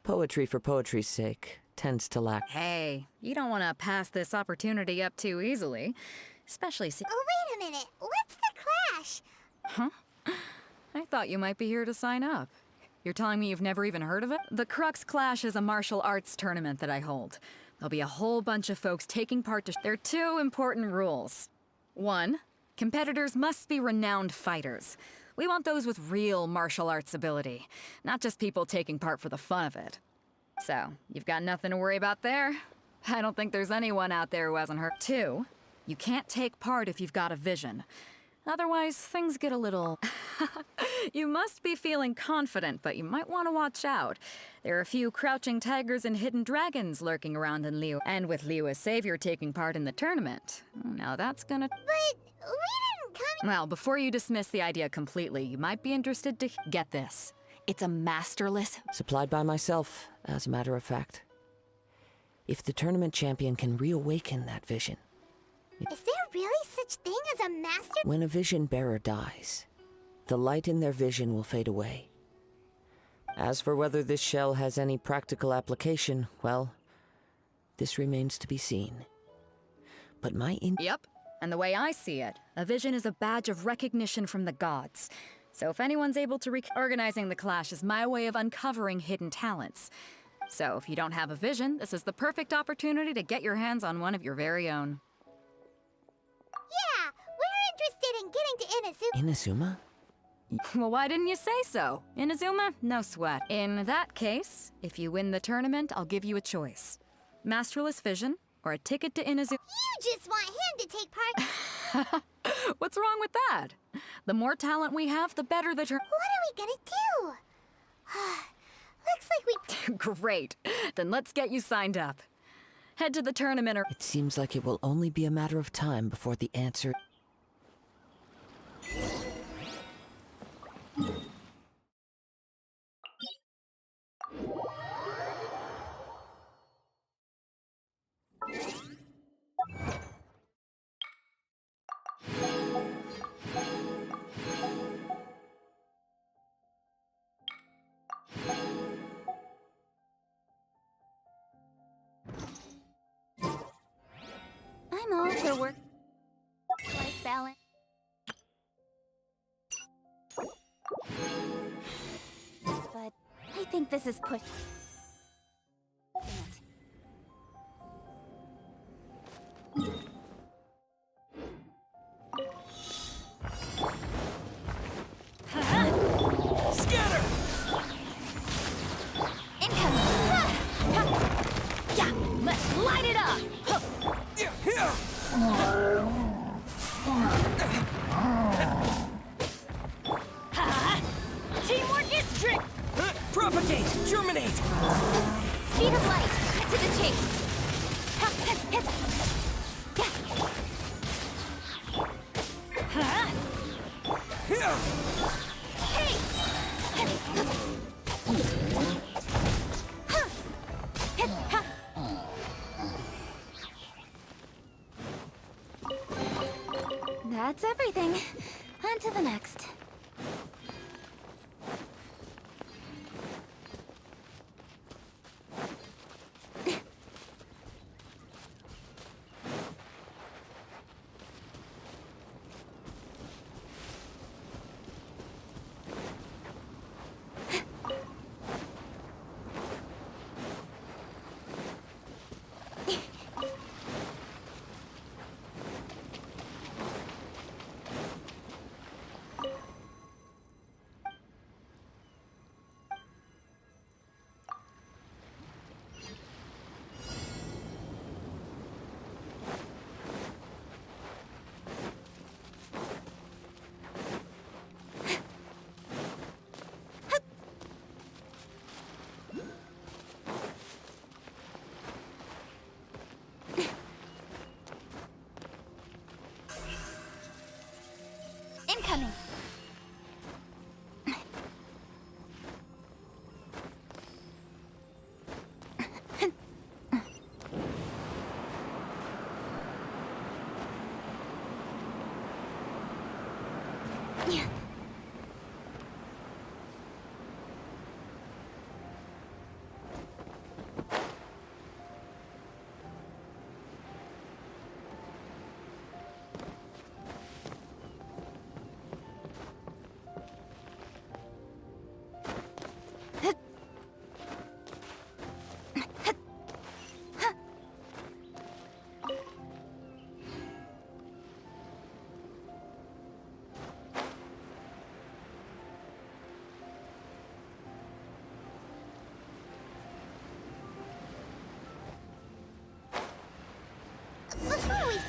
Poetry for poetry's sake tends to lack. Hey, you don't want to pass this opportunity up too easily. Especially Oh, wait a minute. What's the clash? Huh? I thought you might be here to sign up. You're telling me you've never even heard of it? The Crux Clash is a martial arts tournament that I hold. There'll be a whole bunch of folks taking part to... There are two important rules. 1, competitors must be renowned fighters. We want those with real martial arts ability, not just people taking part for the fun of it. So, you've got nothing to worry about there. I don't think there's anyone out there who hasn't heard. 2, you can't take part if you've got a vision. Otherwise, things get a little... You must be feeling confident, but you might want to watch out. There are a few crouching tigers and hidden dragons lurking around in Liu, and with Liu as savior taking part in the tournament. Now that's gonna... But we didn't come... Well, before you dismiss the idea completely, you might be interested to get this. It's a masterless... Supplied by myself, as a matter of fact. If the tournament champion can reawaken that vision... Is there really such thing as a master? When a vision bearer dies, the light in their vision will fade away. As for whether this shell has any practical application, well, this remains to be seen. But Yep, and the way I see it, a vision is a badge of recognition from the gods. So if anyone's able to organizing the clash is my way of uncovering hidden talents. So if you don't have a vision, this is the perfect opportunity to get your hands on one of your very own. Yeah, we're interested in getting to Inazuma. Inazuma? Well, why didn't you say so? Inazuma? No sweat. In that case, if you win the tournament, I'll give you a choice. Masterless vision, or a ticket to Inazuma. You just want him to take part. What's wrong with that? The more talent we have, the better the turn. What are we gonna do? Looks like we... Great. Then let's get you signed up. Head to the tournament or... It seems like it will only be a matter of time before the answer... I'm all for work. Life balance. But I think this is push. Scatter! Incoming! Yeah, let's light it up! Teamwork is trick! Propagate! Germinate! Speed of light! Cut to the chase! That's everything. On to the next. Incoming.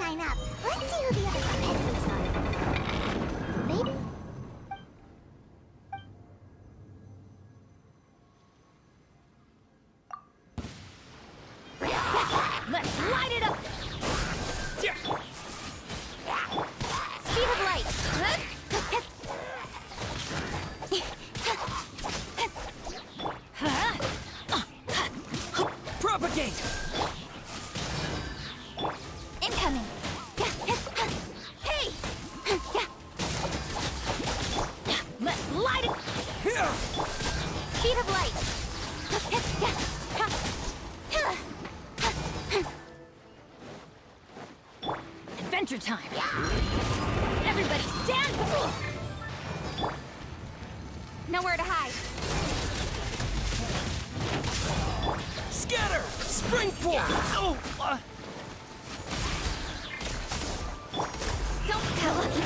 line up. Let's see who the other competitors are. Maybe. Let's light it up! Speed of light! Propagate! Incoming! Hey! Let's light it! Speed of light! Adventure time! Everybody stand! Nowhere to hide. Scatter! Spring forward! Oh! Don't get lucky.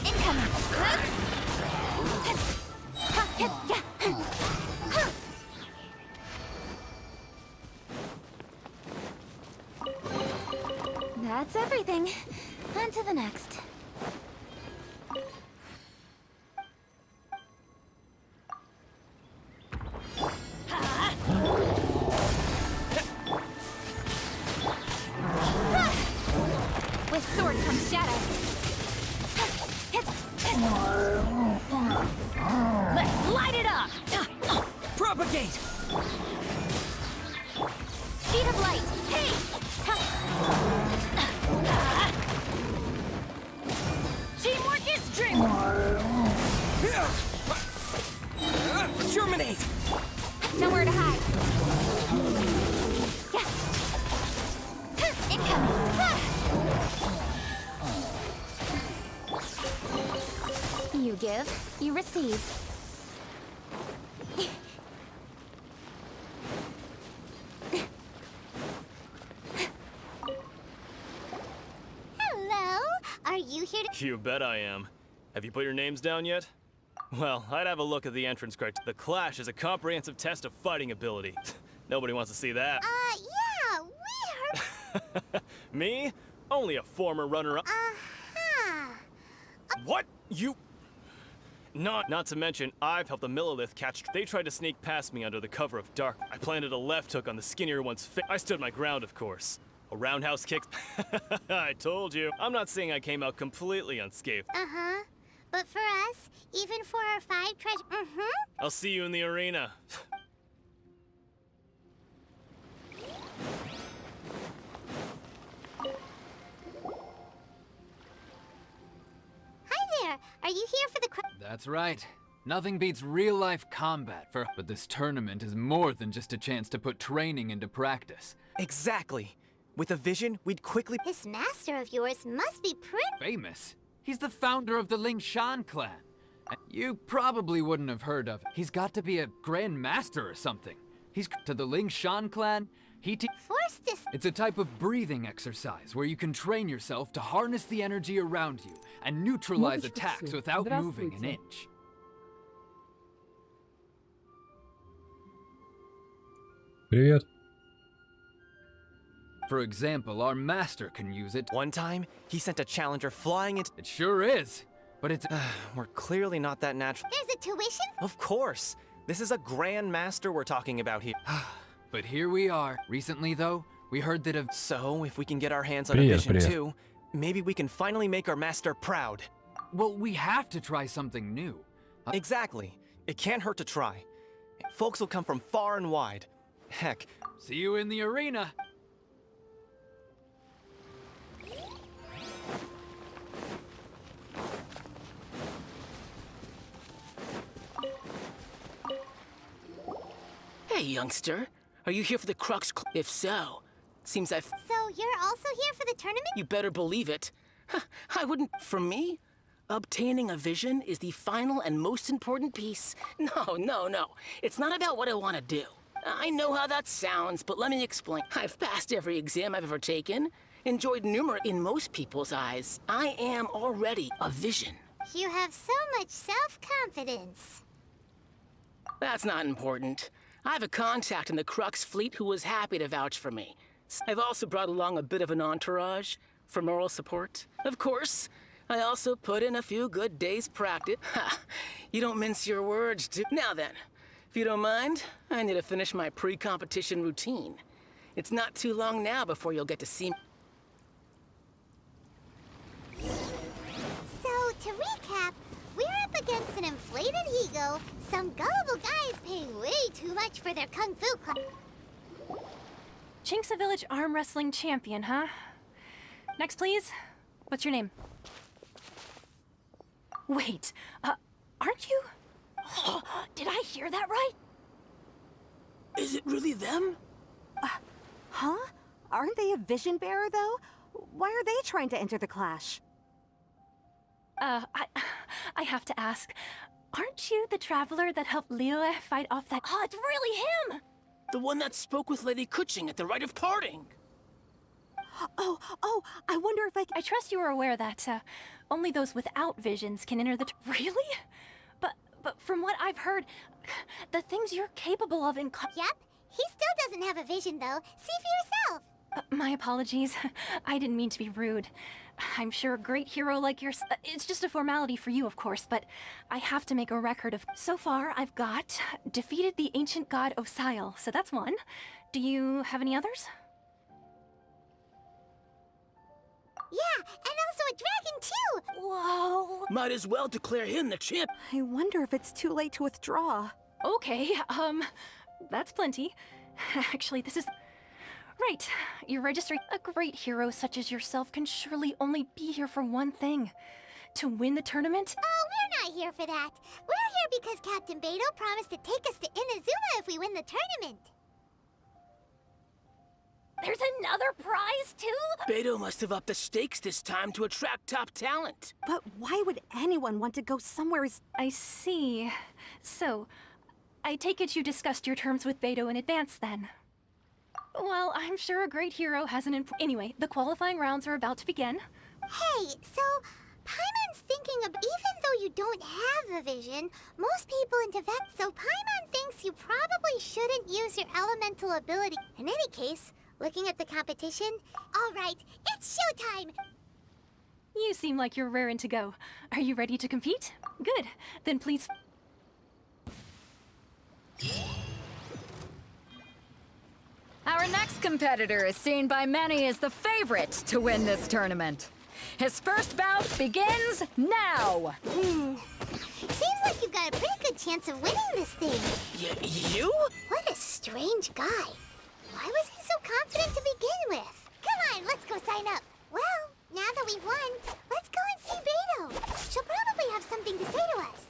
Incoming. That's everything. On to the next. With sword comes shadow. Let's light it up! Propagate! Speed of light! Hey! Teamwork is dream! Germinate! Nowhere to hide. Incoming! You give, you receive. Hello? Are you here to... You bet I am. Have you put your names down yet? Well, I'd have a look at the entrance criteria. The Clash is a comprehensive test of fighting ability. Nobody wants to see that. Yeah, we heard... Me? Only a former runner-up. Uh-huh. What? You... Not to mention, I've helped the Millilith catch... They tried to sneak past me under the cover of dark. I planted a left hook on the skinnier one's face. I stood my ground, of course. A roundhouse kick. I told you. I'm not saying I came out completely unscathed. Uh-huh. But for us, even for our 5 treasure... I'll see you in the arena. Hi there. Are you here for the... That's right. Nothing beats real-life combat but this tournament is more than just a chance to put training into practice. Exactly. With a vision, we'd quickly... This master of yours must be pretty... Famous? He's the founder of the Ling Shan clan. You probably wouldn't have heard of it. He's got to be a Grand Master or something. He's to the Ling Shan clan. It's a type of breathing exercise where you can train yourself to harness the energy around you and neutralize attacks without moving an inch. Привет. For example, our master can use it. One time, he sent a challenger flying into... It sure is, but it's... We're clearly not that natural. There's a tuition? Of course. This is a Grand Master we're talking about here. But here we are. Recently, though, we heard that of... So, if we can get our hands on a vision too, maybe we can finally make our master proud. Well, we have to try something new. Exactly. It can't hurt to try. Folks will come from far and wide. Heck. See you in the arena. Hey, youngster. Are you here for the Crux? If so, seems I've... So you're also here for the tournament? You better believe it. I wouldn't... For me, obtaining a vision is the final and most important piece. No. It's not about what I want to do. I know how that sounds, but let me explain. I've passed every exam I've ever taken, enjoyed numerous... In most people's eyes, I am already a vision. You have so much self-confidence. That's not important. I have a contact in the Crux fleet who was happy to vouch for me. I've also brought along a bit of an entourage for moral support. Of course, I also put in a few good days' practice. Ha! You don't mince your words, do. Now then, if you don't mind, I need to finish my pre-competition routine. It's not too long now before you'll get to see me. So, to recap, we're up against an inflated ego, some gullible guys paying way too much for their kung fu class. Chink's a village arm wrestling champion, huh? Next, please. What's your name? Wait, aren't you? Did I hear that right? Is it really them? Huh? Aren't they a vision bearer, though? Why are they trying to enter the clash? I have to ask. Aren't you the traveler that helped Liyue fight off that— Oh, it's really him! The one that spoke with Lady Kuching at the rite of parting. Oh, I wonder if I trust you are aware that, only those without visions can enter the— Really? But from what I've heard, the things you're capable of in— Yep, he still doesn't have a vision, though. See for yourself. My apologies. I didn't mean to be rude. I'm sure a great hero like yours— It's just a formality for you, of course, but I have to make a record of— So far, I've got defeated the ancient god Osile, so that's one. Do you have any others? Yeah, and also a dragon, too! Whoa! Might as well declare him the champ. I wonder if it's too late to withdraw. Okay, that's plenty. Actually, this is— Right, you're registering. A great hero such as yourself can surely only be here for one thing. To win the tournament? Oh, we're not here for that. We're here because Captain Beto promised to take us to Inazuma if we win the tournament. There's another prize, too? Beto must have upped the stakes this time to attract top talent. But why would anyone want to go somewhere as— I see. So, I take it you discussed your terms with Beto in advance, then? Well, I'm sure a great hero has an Anyway, the qualifying rounds are about to begin. Hey, so Paimon's thinking of— Even though you don't have a vision, most people in Tibet— So Paimon thinks you probably shouldn't use your elemental ability. In any case, looking at the competition— All right, it's showtime! You seem like you're raring to go. Are you ready to compete? Good. Then please— Our next competitor is seen by many as the favorite to win this tournament. His first bout begins now! Seems like you've got a pretty good chance of winning this thing. You? What a strange guy. Why was he so confident to begin with? Come on, let's go sign up. Well, now that we've won, let's go and see Beto. She'll probably have something to say to us.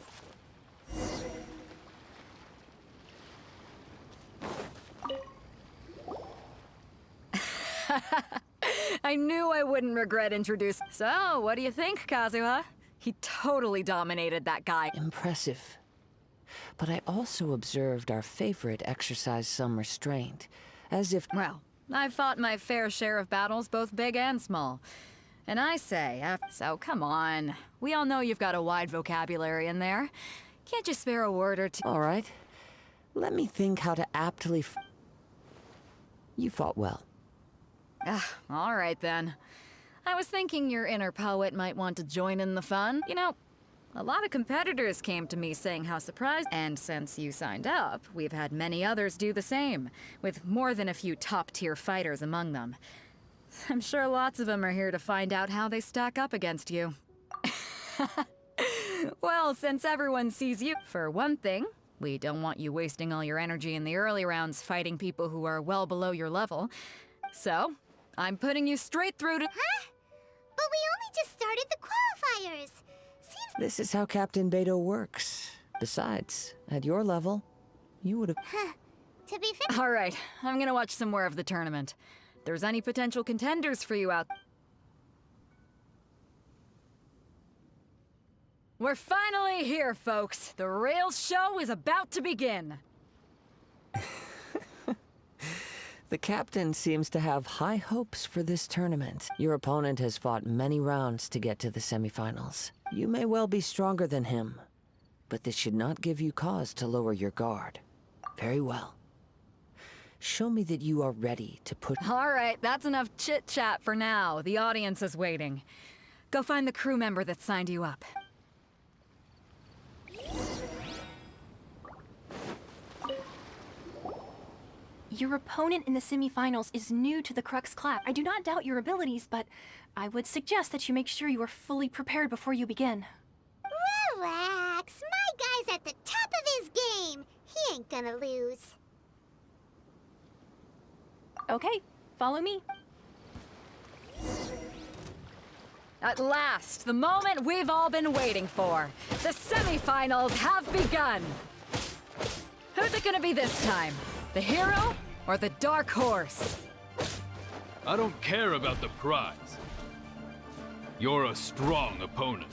I knew I wouldn't regret introducing— So, what do you think, Kazuha? He totally dominated that guy. Impressive. But I also observed our favorite exercise some restraint, as if— Well, I've fought my fair share of battles, both big and small. And I say, so come on. We all know you've got a wide vocabulary in there. Can't you spare a word or two? All right. Let me think how to aptly— You fought well. All right then. I was thinking your inner poet might want to join in the fun. You know, a lot of competitors came to me saying how surprised— And since you signed up, we've had many others do the same, with more than a few top-tier fighters among them. I'm sure lots of them are here to find out how they stack up against you. Well, since everyone sees you— For one thing, we don't want you wasting all your energy in the early rounds fighting people who are well below your level. So, I'm putting you straight through to— Huh? But we only just started the qualifiers. Seems— This is how Captain Beto works. Besides, at your level, you would have— To be fair— All right, I'm gonna watch some more of the tournament. If there's any potential contenders for you out— We're finally here, folks. The real show is about to begin. The captain seems to have high hopes for this tournament. Your opponent has fought many rounds to get to the semifinals. You may well be stronger than him. But this should not give you cause to lower your guard. Very well. Show me that you are ready to put... All right, that's enough chit-chat for now. The audience is waiting. Go find the crew member that signed you up. Your opponent in the semifinals is new to the Crux class. I do not doubt your abilities, but I would suggest that you make sure you are fully prepared before you begin. Relax. My guy's at the top of his game. He ain't gonna lose. Okay, follow me. At last, the moment we've all been waiting for. The semifinals have begun. Who's it gonna be this time? The hero or the dark horse? I don't care about the prize. You're a strong opponent.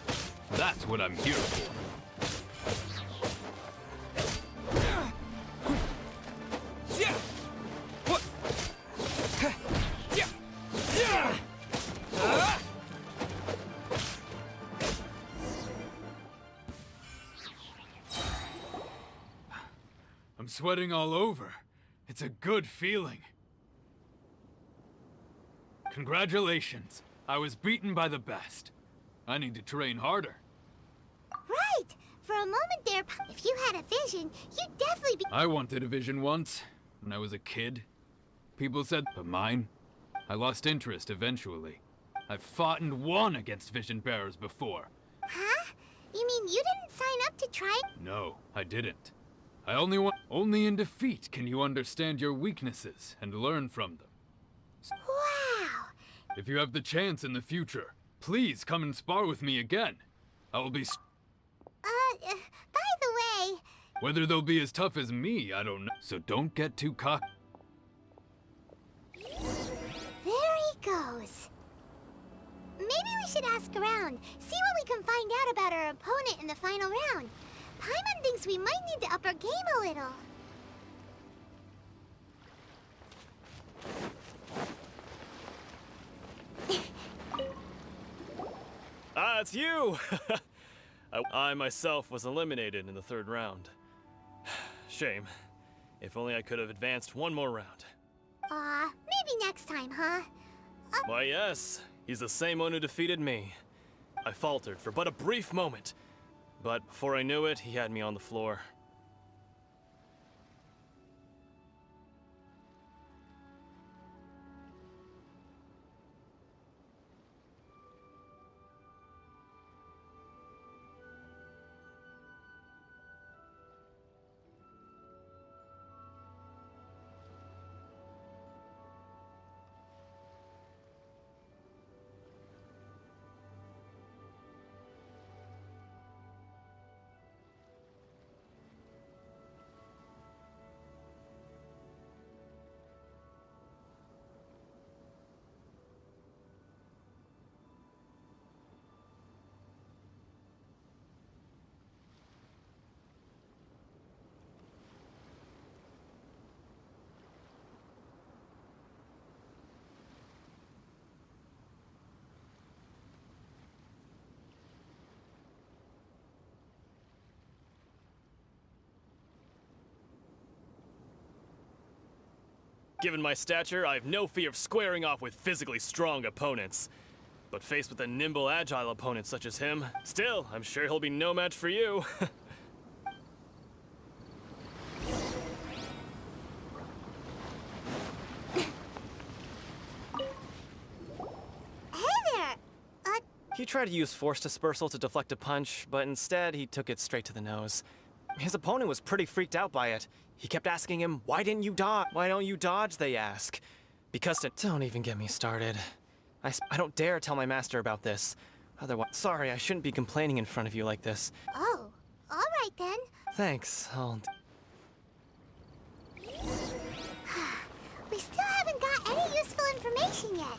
That's what I'm here for. I'm sweating all over. It's a good feeling. Congratulations. I was beaten by the best. I need to train harder. Right! For a moment there, if you had a vision, you'd definitely be... I wanted a vision once, when I was a kid. People said, but mine? I lost interest eventually. I've fought and won against vision bearers before. Huh? You mean you didn't sign up to try it? No, I didn't. I only in defeat can you understand your weaknesses and learn from them. Wow! If you have the chance in the future, please come and spar with me again. I will be... by the way... Whether they'll be as tough as me, I don't know. So don't get too cocky. There he goes. Maybe we should ask around, see what we can find out about our opponent in the final round. Paimon thinks we might need to up our game a little. Ah, it's you! I myself was eliminated in the third round. Shame. If only I could have advanced one more round. Maybe next time, huh? Why, yes. He's the same one who defeated me. I faltered for but a brief moment. But before I knew it, he had me on the floor. Given my stature, I have no fear of squaring off with physically strong opponents. But faced with a nimble, agile opponent such as him, still, I'm sure he'll be no match for you. He tried to use force dispersal to deflect a punch, but instead he took it straight to the nose. His opponent was pretty freaked out by it. He kept asking him, "Why didn't you dodge? Why don't you dodge?" they ask. Because don't even get me started. I don't dare tell my master about this. Otherwise, sorry, I shouldn't be complaining in front of you like this. Oh, all right then. Thanks, We still haven't got any useful information yet.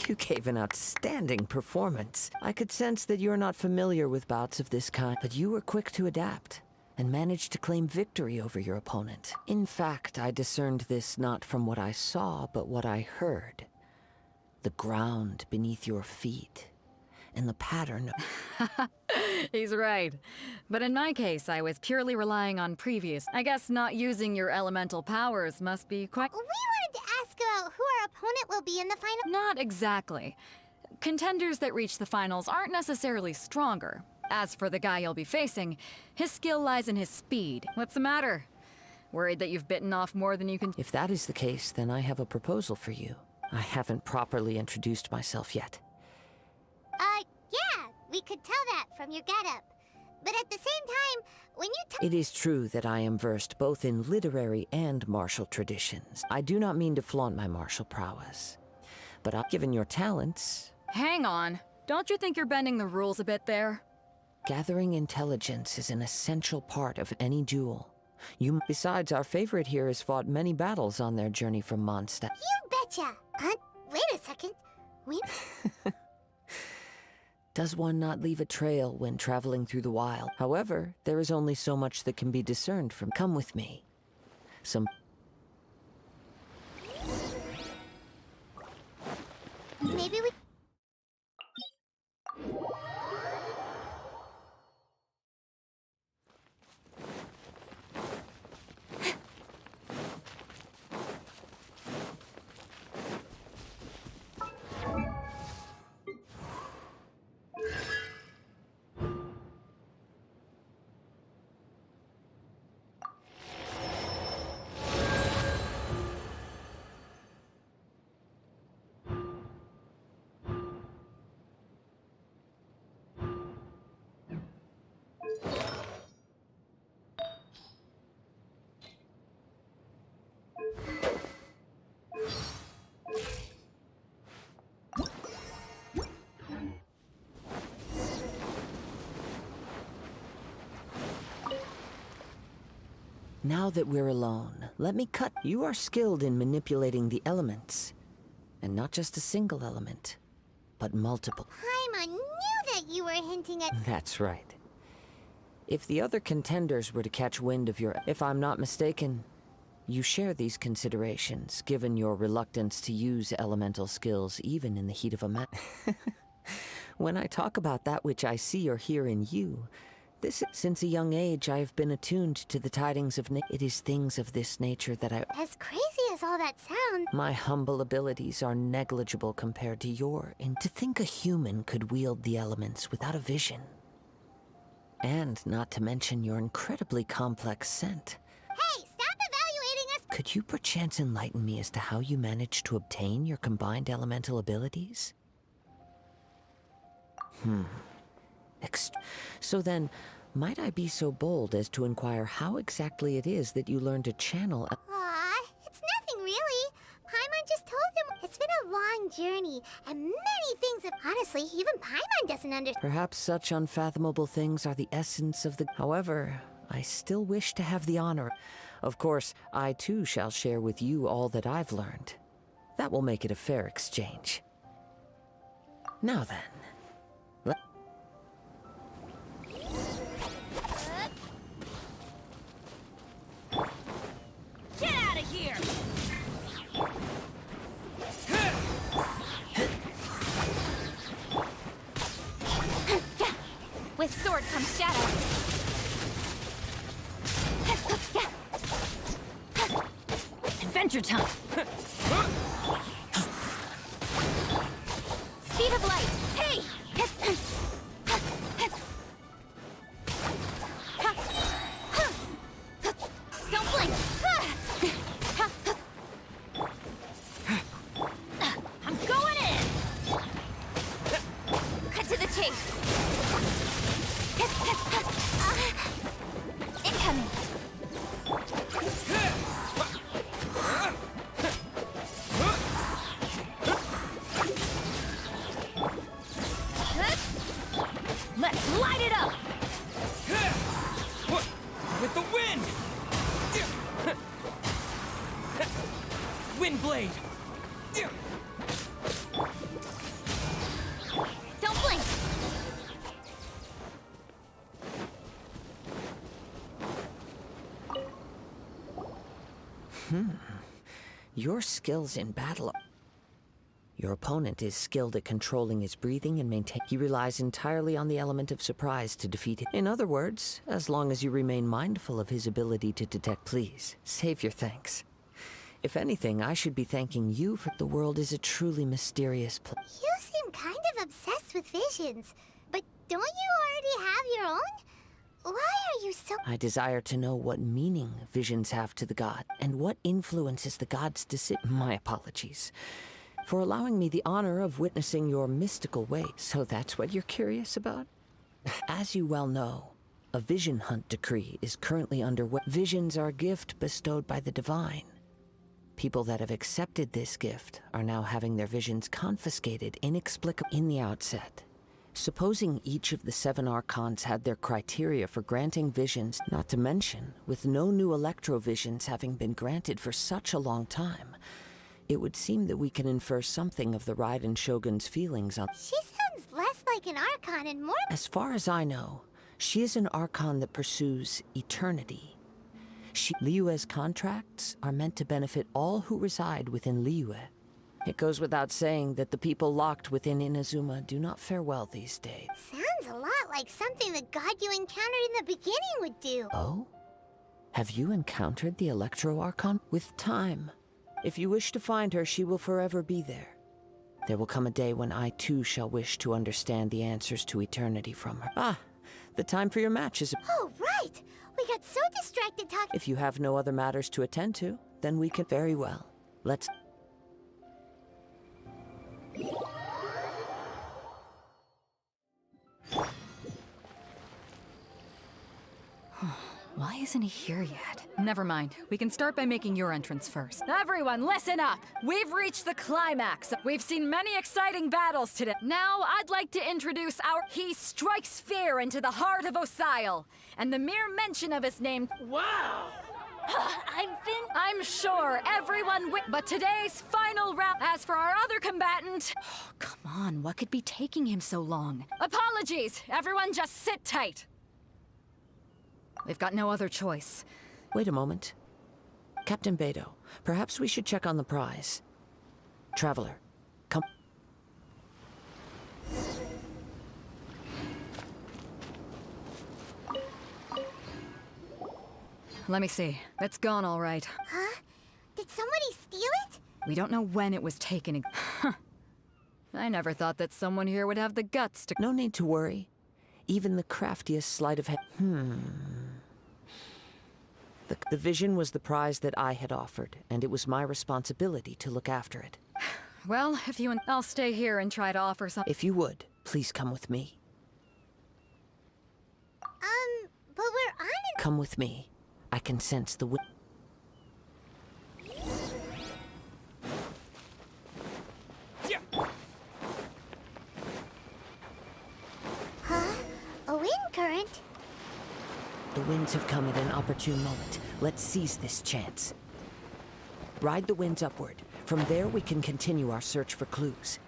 You gave an outstanding performance. I could sense that you're not familiar with bouts of this kind, but you were quick to adapt and managed to claim victory over your opponent. In fact, I discerned this not from what I saw, but what I heard. The ground beneath your feet and the pattern. He's right. But in my case, I was purely relying on previous. I guess not using your elemental powers must be quite... We wanted to ask about who our opponent will be in the final... Not exactly. Contenders that reach the finals aren't necessarily stronger. As for the guy you'll be facing, his skill lies in his speed. What's the matter? Worried that you've bitten off more than you can... If that is the case, then I have a proposal for you. I haven't properly introduced myself yet. Yeah, we could tell that from your getup. But at the same time, when you It is true that I am versed both in literary and martial traditions. I do not mean to flaunt my martial prowess. But given your talents... Hang on. Don't you think you're bending the rules a bit there? Gathering intelligence is an essential part of any duel. Besides, our favorite here has fought many battles on their journey from Mondstadt. You betcha! Wait a second. Does one not leave a trail when traveling through the wild? However, there is only so much that can be discerned from... Come with me. Maybe we... Now that we're alone, let me cut. You are skilled in manipulating the elements. And not just a single element, but multiple. Paimon knew that you were hinting at... That's right. If the other contenders were to catch wind of your... If I'm not mistaken, you share these considerations, given your reluctance to use elemental skills even in the heat of a match. When I talk about that which I see or hear in you, since a young age, I have been attuned to the tidings of It is things of this nature that I... As crazy as all that sounds... My humble abilities are negligible compared to your... And to think a human could wield the elements without a vision. And not to mention your incredibly complex scent. Hey, stop evaluating us! Could you perchance enlighten me as to how you managed to obtain your combined elemental abilities? So then, might I be so bold as to inquire how exactly it is that you learned to channel... Aw, it's nothing really. Paimon just told him it's been a long journey, and many things have... Honestly, even Paimon doesn't understand. Perhaps such unfathomable things are the essence of the... However, I still wish to have the honor. Of course, I too shall share with you all that I've learned. That will make it a fair exchange. Now then... Get out of here! With sword comes shadow. Adventure time! Speed of light! Hey! Don't blink! I'm going in! Cut to the chase! Incoming! Let's light it up! With the wind! Wind blade! Don't blink! Your skills in battle... Your opponent is skilled at controlling his breathing and maintain. He relies entirely on the element of surprise to defeat it. In other words, as long as you remain mindful of his ability to detect, please save your thanks. If anything, I should be thanking you for the world is a truly mysterious place. You seem kind of obsessed with visions, but don't you already have your own? Why are you so... I desire to know what meaning visions have to the god, and what influences the god's decision. My apologies for allowing me the honor of witnessing your mystical way. So that's what you're curious about? As you well know, a vision hunt decree is currently underway. Visions are a gift bestowed by the divine. People that have accepted this gift are now having their visions confiscated inexplicably. In the outset, supposing each of the 7 archons had their criteria for granting visions, not to mention, with no new electrovisions having been granted for such a long time, it would seem that we can infer something of the Raiden Shogun's feelings on... She sounds less like an archon and more... As far as I know, she is an archon that pursues eternity. Liyue's contracts are meant to benefit all who reside within Liyue. It goes without saying that the people locked within Inazuma do not fare well these days. Sounds a lot like something the god you encountered in the beginning would do. Oh? Have you encountered the Electro Archon? With time, if you wish to find her, she will forever be there. There will come a day when I too shall wish to understand the answers to eternity from her. Ah, the time for your match is... Oh, right! We got so distracted talking... If you have no other matters to attend to, then we can... Very well. Let's... Why isn't he here yet? Never mind. We can start by making your entrance first. Everyone, listen up! We've reached the climax. We've seen many exciting battles today. Now, I'd like to introduce our... He strikes fear into the heart of Osile, and the mere mention of his name... Wow! I'm sure everyone but today's final round. As for our other combatant... Oh, come on, what could be taking him so long? Apologies! Everyone just sit tight. We've got no other choice. Wait a moment. Captain Beto, perhaps we should check on the prize. Traveler, come... Let me see. It's gone all right. Huh? Did somebody steal it? We don't know when it was taken. I never thought that someone here would have the guts to... No need to worry. Even the craftiest sleight of hand... The vision was the prize that I had offered, and it was my responsibility to look after it. Well, if you and... I'll stay here and try to offer some... If you would, please come with me. But we're on it... Come with me. I can sense the wind. Huh? A wind current? The winds have come at an opportune moment. Let's seize this chance. Ride the winds upward. From there, we can continue our search for clues.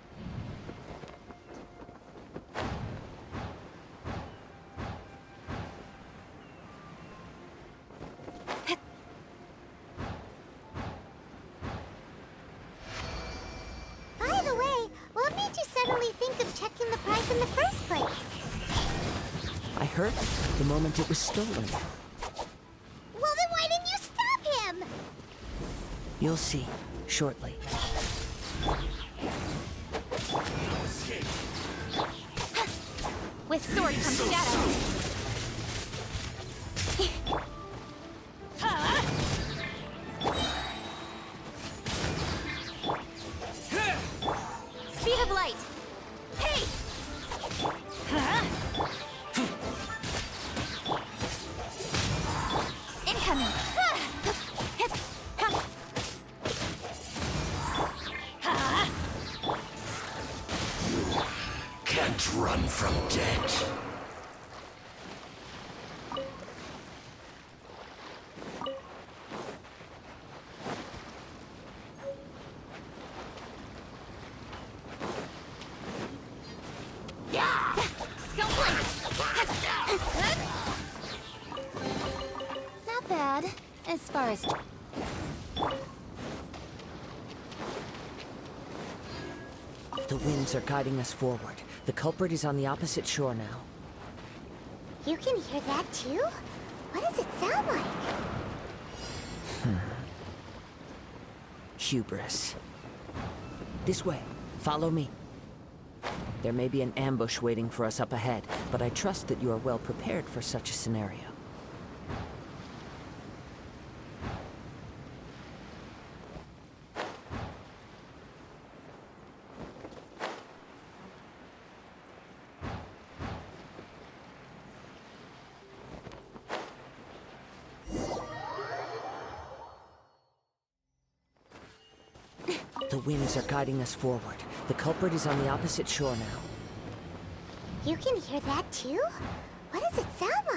By the way, what made you suddenly think of checking the prize in the first place? I heard it the moment it was stolen. Well, then why didn't you stop him? You'll see shortly. With sword comes shadow. Speed of light. Hey! Incoming. Can't run from death. Not bad, as far as... The winds are guiding us forward. The culprit is on the opposite shore now. You can hear that too? What does it sound like? Hubris. This way. Follow me. There may be an ambush waiting for us up ahead, but I trust that you are well prepared for such a scenario. The winds are guiding us forward. The culprit is on the opposite shore now. You can hear that too? What does it sound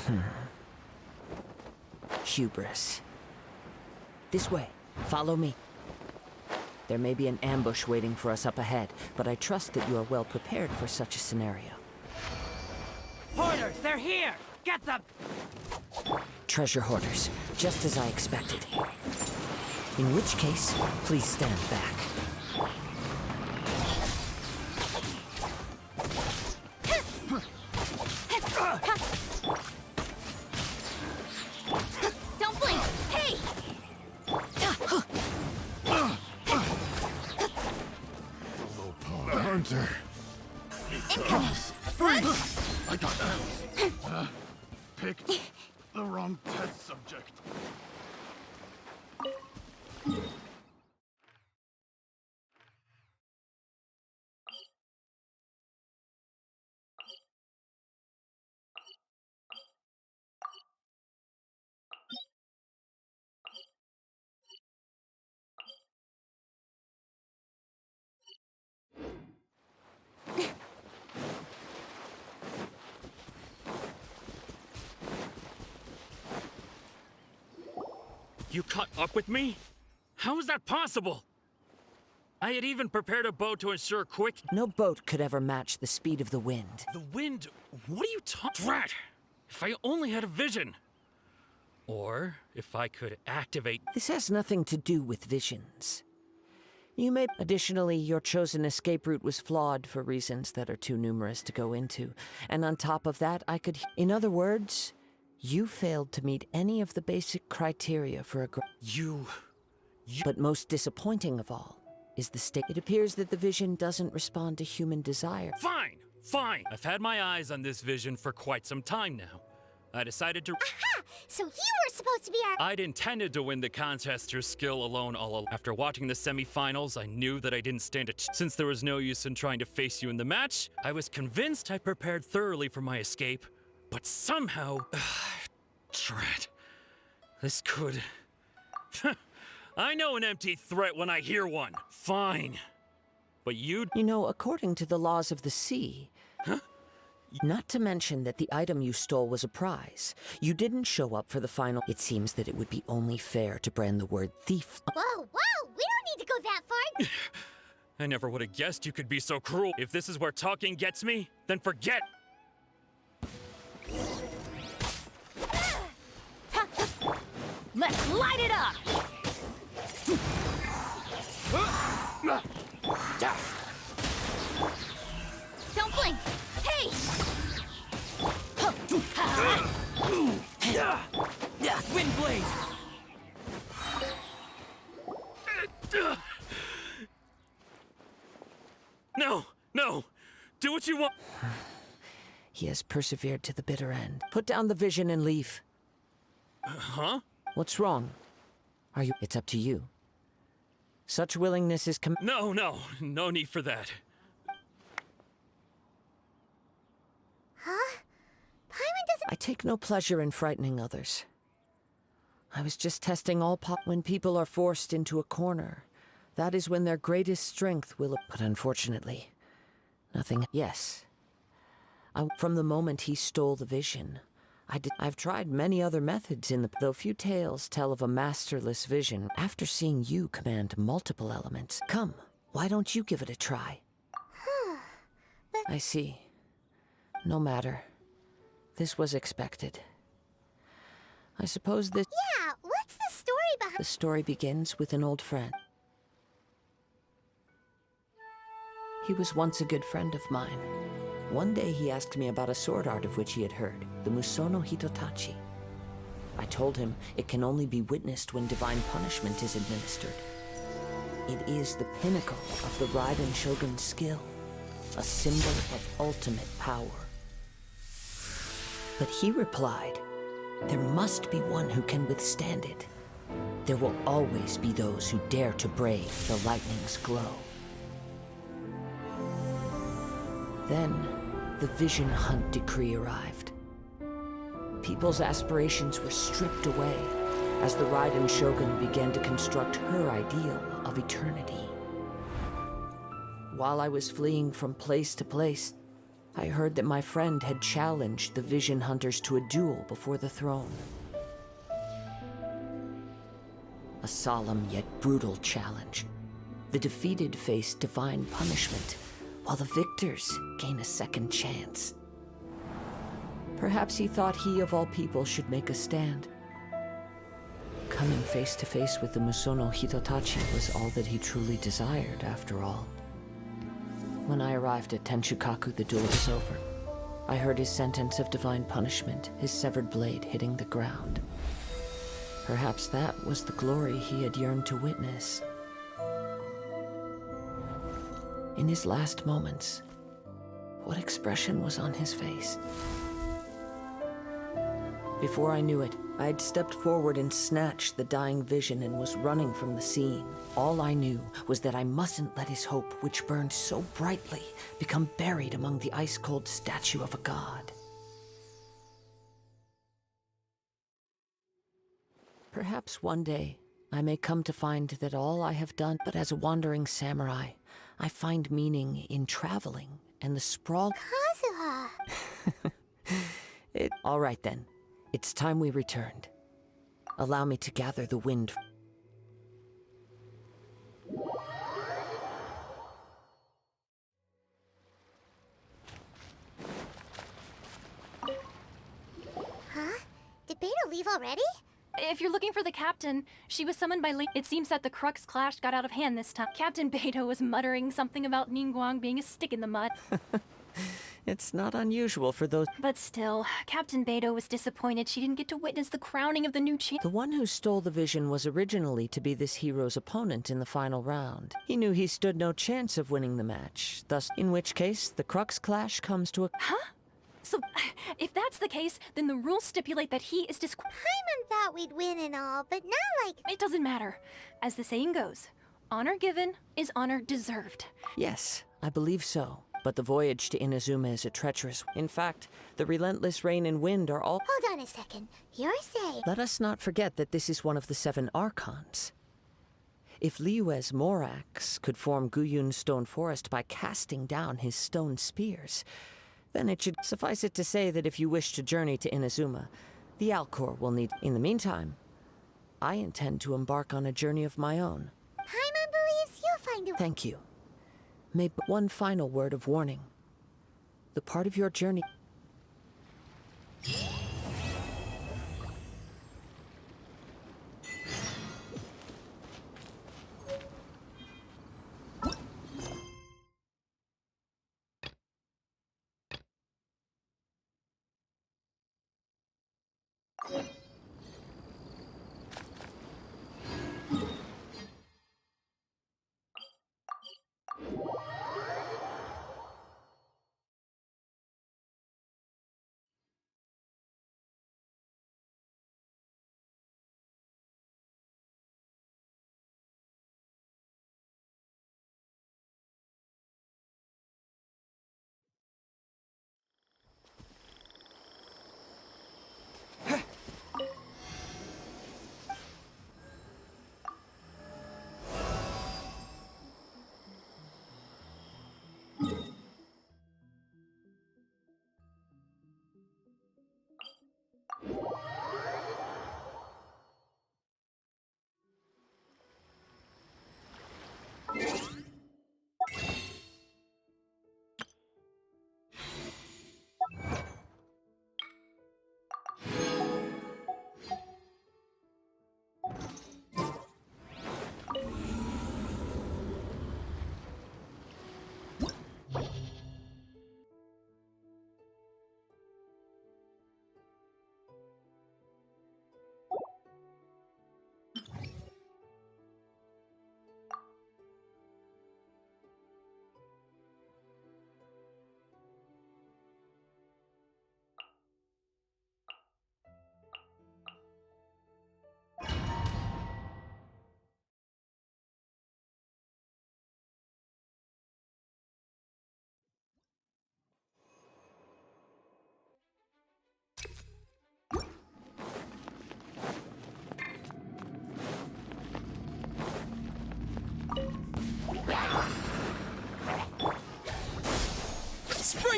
like? Hubris. This way. Follow me. There may be an ambush waiting for us up ahead, but I trust that you are well prepared for such a scenario. Hoarders, they're here! Get them! Treasure hoarders, just as I expected. In which case, please stand back. Don't blink! Hey! Hunter. Incoming! Freeze! I got that. Picked the wrong test subject. You caught up with me? How is that possible? I had even prepared a boat to ensure quick... No boat could ever match the speed of the wind. The wind? What are you talking... Drat! If I only had a vision. Or if I could activate... This has nothing to do with visions. You may... Additionally, your chosen escape route was flawed for reasons that are too numerous to go into. And on top of that, I could... In other words... You failed to meet any of the basic criteria for a... You... But most disappointing of all is the state. It appears that the vision doesn't respond to human desire. Fine! Fine! I've had my eyes on this vision for quite some time now. I decided to... Aha! So you were supposed to be our... I'd intended to win the contest through skill alone all along. After watching the semi-finals, I knew that I didn't stand a chance. Since there was no use in trying to face you in the match, I was convinced I prepared thoroughly for my escape. But somehow... Drat. This could... I know an empty threat when I hear one. Fine. But you'd... You know, according to the laws of the sea... Huh? Not to mention that the item you stole was a prize. You didn't show up for the final... It seems that it would be only fair to brand the word thief... Whoa, whoa! We don't need to go that far! I never would have guessed you could be so cruel. If this is where talking gets me, then forget! Let's light it up! Don't blink! Hey! Wind blade! No! No! Do what you want! He has persevered to the bitter end. Put down the vision and leave. Huh? What's wrong? Are you... It's up to you. Such willingness is No need for that. Huh? Paimon doesn't... I take no pleasure in frightening others. I was just testing all when people are forced into a corner. That is when their greatest strength will... But unfortunately, nothing... Yes. From the moment he stole the vision, I've tried many other methods though few tales tell of a masterless vision. After seeing you command multiple elements, come, why don't you give it a try? I see. No matter. This was expected. I suppose this... Yeah, what's the story behind... The story begins with an old friend. He was once a good friend of mine. One day he asked me about a sword art of which he had heard, the Musono Hitotachi. I told him it can only be witnessed when divine punishment is administered. It is the pinnacle of the Raiden Shogun's skill, a symbol of ultimate power. But he replied, there must be one who can withstand it. There will always be those who dare to brave the lightning's glow. Then, the Vision Hunt decree arrived. People's aspirations were stripped away as the Raiden Shogun began to construct her ideal of eternity. While I was fleeing from place to place, I heard that my friend had challenged the Vision Hunters to a duel before the throne. A solemn yet brutal challenge. The defeated face divine punishment, while the victors gain a second chance. Perhaps he thought he of all people should make a stand. Coming face to face with the Musono Hitotachi was all that he truly desired, after all. When I arrived at Tenshukaku, the duel was over. I heard his sentence of divine punishment, his severed blade hitting the ground. Perhaps that was the glory he had yearned to witness. In his last moments, what expression was on his face? Before I knew it, I had stepped forward and snatched the dying vision and was running from the scene. All I knew was that I mustn't let his hope, which burned so brightly, become buried among the ice-cold statue of a god. Perhaps one day, I may come to find that all I have done, but as a wandering samurai, I find meaning in traveling and the sprawl— Kazuha! All right then. It's time we returned. Allow me to gather the wind. Huh? Did Beta leave already? If you're looking for the captain, she was summoned by It seems that the Crux clash got out of hand this time. Captain Beto was muttering something about Ningguang being a stick in the mud. It's not unusual for those— But still, Captain Beto was disappointed she didn't get to witness the crowning of the new champ. The one who stole the vision was originally to be this hero's opponent in the final round. He knew he stood no chance of winning the match, thus, in which case, the Crux clash comes to a— Huh? So, if that's the case, then the rules stipulate that he is Paimon thought we'd win and all, but not like— It doesn't matter. As the saying goes, honor given is honor deserved. Yes, I believe so. But the voyage to Inazuma is a treacherous— In fact, the relentless rain and wind are all— Hold on a second. You're saying— Let us not forget that this is one of the 7 Archons. If Liyue's Morax could form Guyun's stone forest by casting down his stone spears, then it should suffice it to say that if you wish to journey to Inazuma, the Alcor will need— In the meantime, I intend to embark on a journey of my own. Paimon believes you'll find a— Thank you. May but one final word of warning. The part of your journey—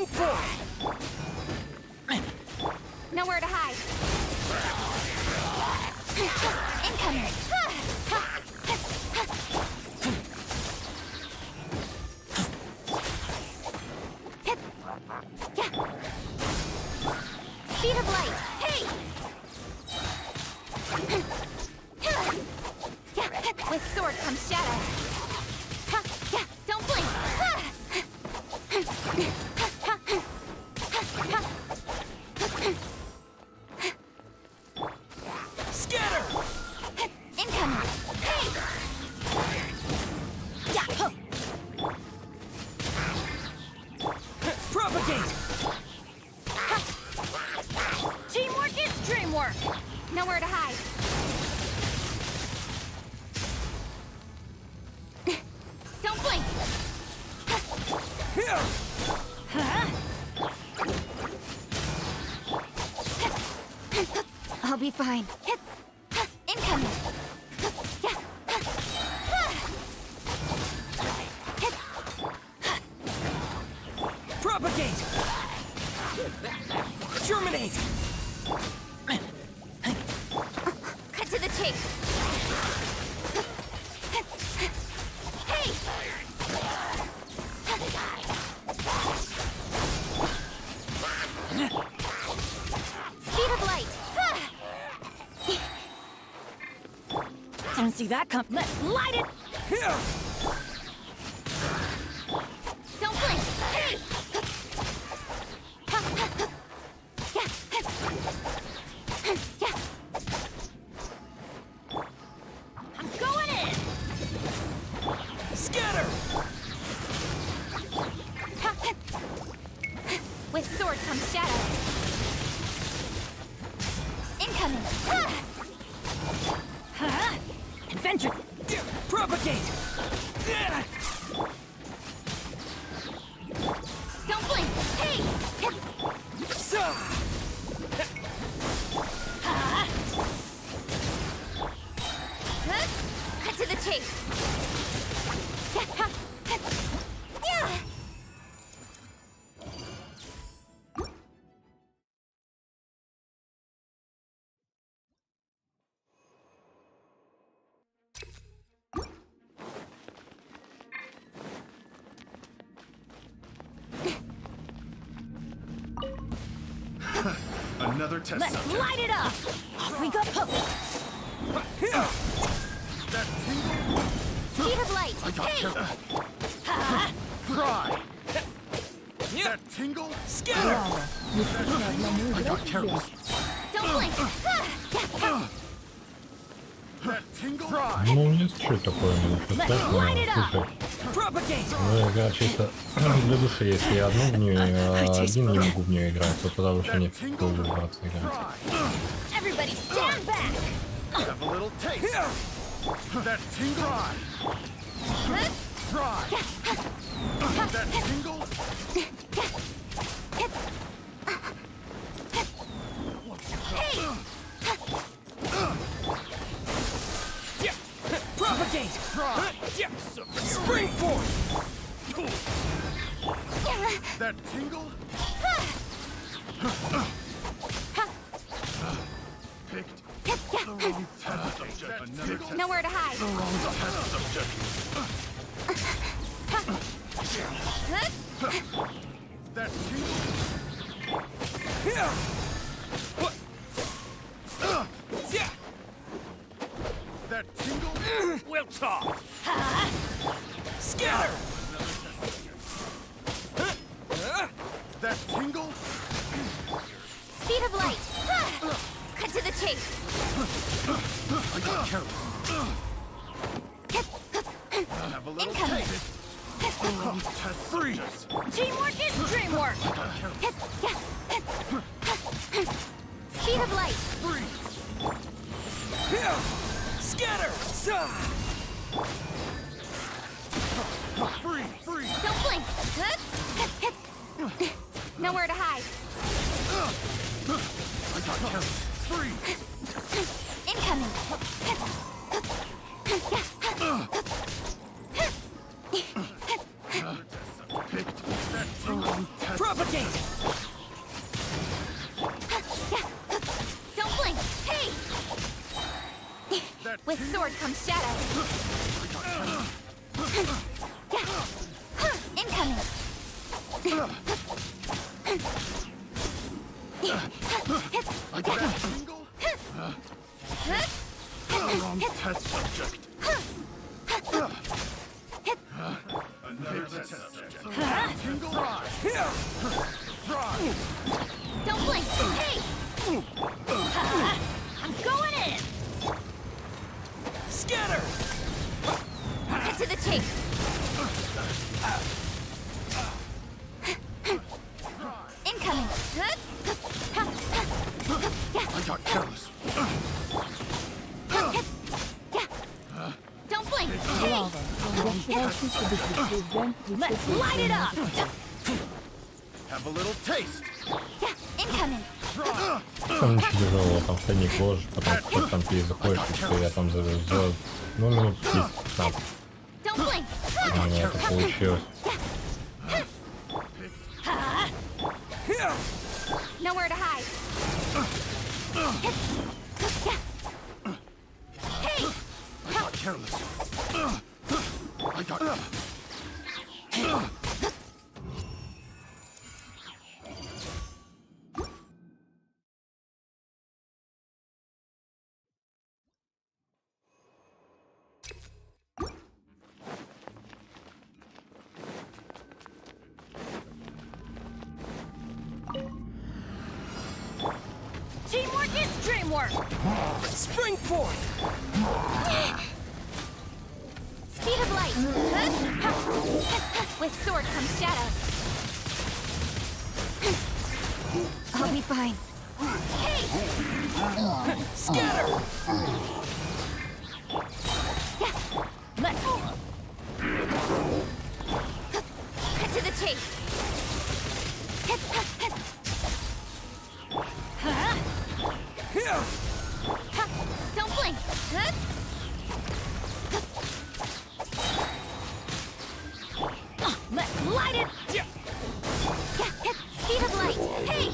Spring forward! Nowhere to hide. Incoming. Speed of light. Hey! With sword comes shadow. Don't blink. Scatter! Incoming. Hey! Propagate! Teamwork is dreamwork. Nowhere to hide. Don't blink. Here! I'll be fine. Incoming. Propagate! Germinate! Cut to the chase. Hey! Speed of light. Don't see that come. Let's light it! Here! Don't blink. Hey! I'm going in. Scatter! With sword comes shadow. Incoming. Adventure! Propagate! Don't blink. Hey! Cut to the chase. Another test Let's subject. light it up! Off we go! That tingle? Speed of light. I got Hey! Cry! That tingle? Scatter! I got careless. Don't blink. That tingle? Ну, нет, что такое, ну, слушай, ну, игра чисто для души, если я одну в нее, один не могу в нее играть, то тогда вообще нет смысла играть. Everybody stand back. Have a little taste. That tingle? Try. That tingle? Hey! Propagate! Spring forward! That tingle? Picked the wrong test subject. Another test. Nowhere to hide. The wrong test subject. That tingle? Here! That tingle? We'll talk! Scatter! That tingle? Speed of light. Cut to the chase. I got careless. Have a little Incoming. taste. The wrong test. Freeze! Teamwork is dreamwork. Speed of light. Freeze! Here! Scatter! Freeze! Don't blink. Nowhere to hide. I got careless. Freeze! Incoming. Picked that wrong test. Propagate! With sword comes shadow. Incoming. I got a jingle? The wrong test subject. Another test subject. Jingle Drive. Don't blink. Hey! I'm going in. Scatter! Cut to the chase. Incoming. I got careless. Don't blink. Глава. Возвращайтесь к предупреждениям. Let's light it up. Have a little taste. Incoming. Там ничего тяжелого, там входник ложишь, потом кто там ты заходишь, и все, я там за ну, минут 10-15. У меня это получилось. Nowhere to hide. Hey! I got careless. I got... Teamwork is dreamwork. Spring forth. Speed of light. With sword comes shadow. I'll be fine. Hey! Scatter! Let go. Cut to the chase. Don't blink. Let's light it. Speed of light. Hey.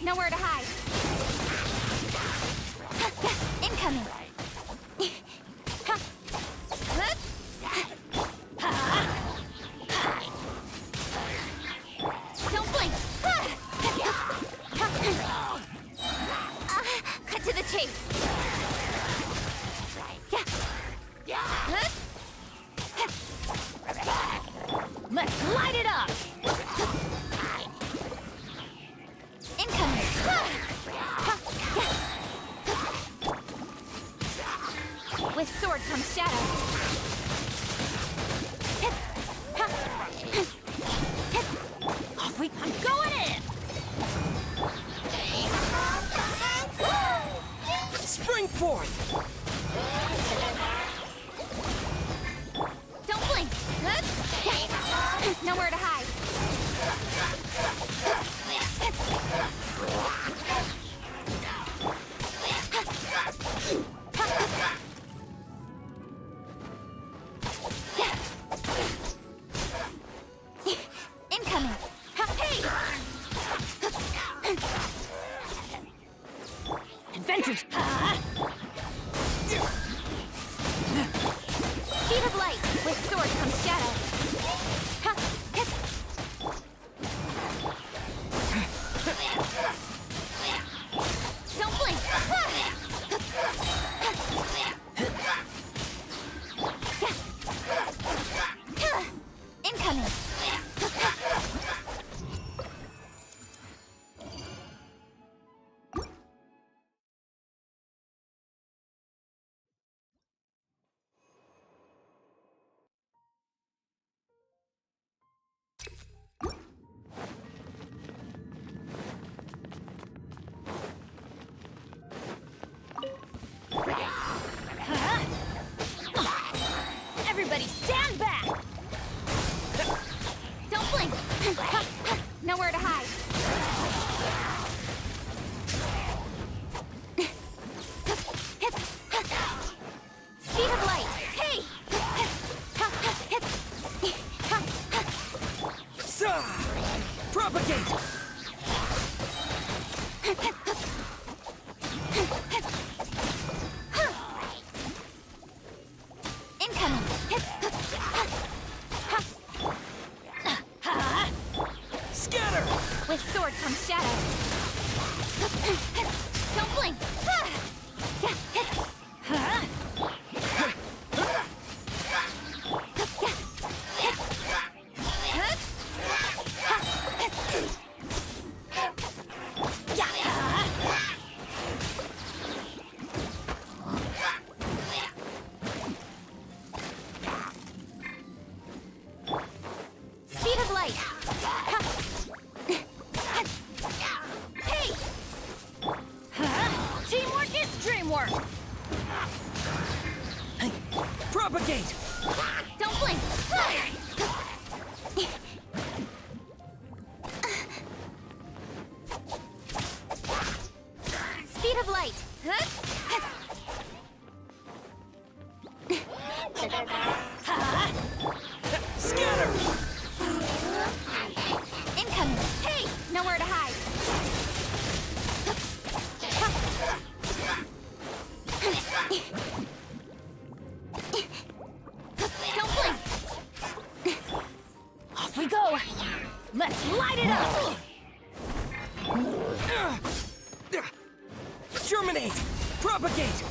Nowhere to hide. Incoming. Don't blink. Cut to the chase. Let's light it up. Incoming. Propagate! Incoming! Scatter! With sword comes shadow. Don't blink! Speed of light. Hey! Teamwork is dreamwork. Propagate! Don't blink! Speed of light. Scatter! Incoming! Hey, nowhere to hide. Don't blink! Off we go. Let's light it up. Germinate! Propagate!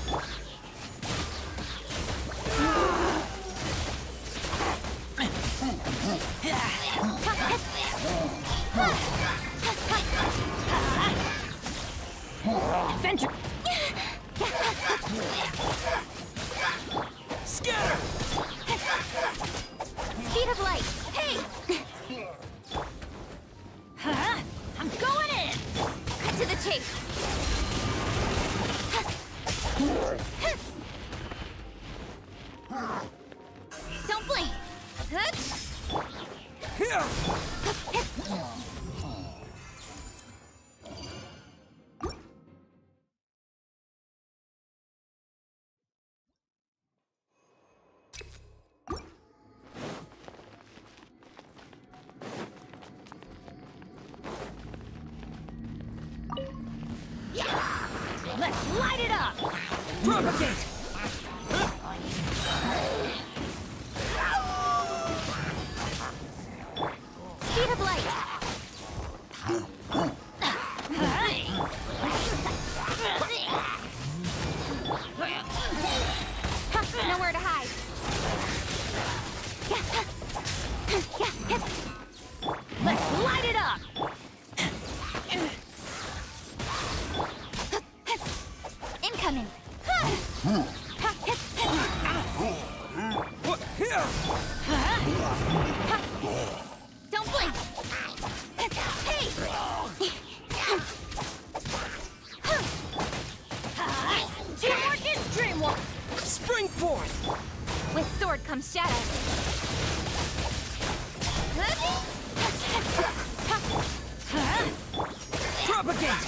Adventure. Scatter! Speed of light. Hey. I'm going in. Cut to the chase. Don't blink! Let's light it up. Propagate! Speed of light. Nowhere to hide. Let's light it up. Incoming! Don't blink! Hey! Teamwork is dreamwork. Spring forth! With sword comes shadow. Propagate!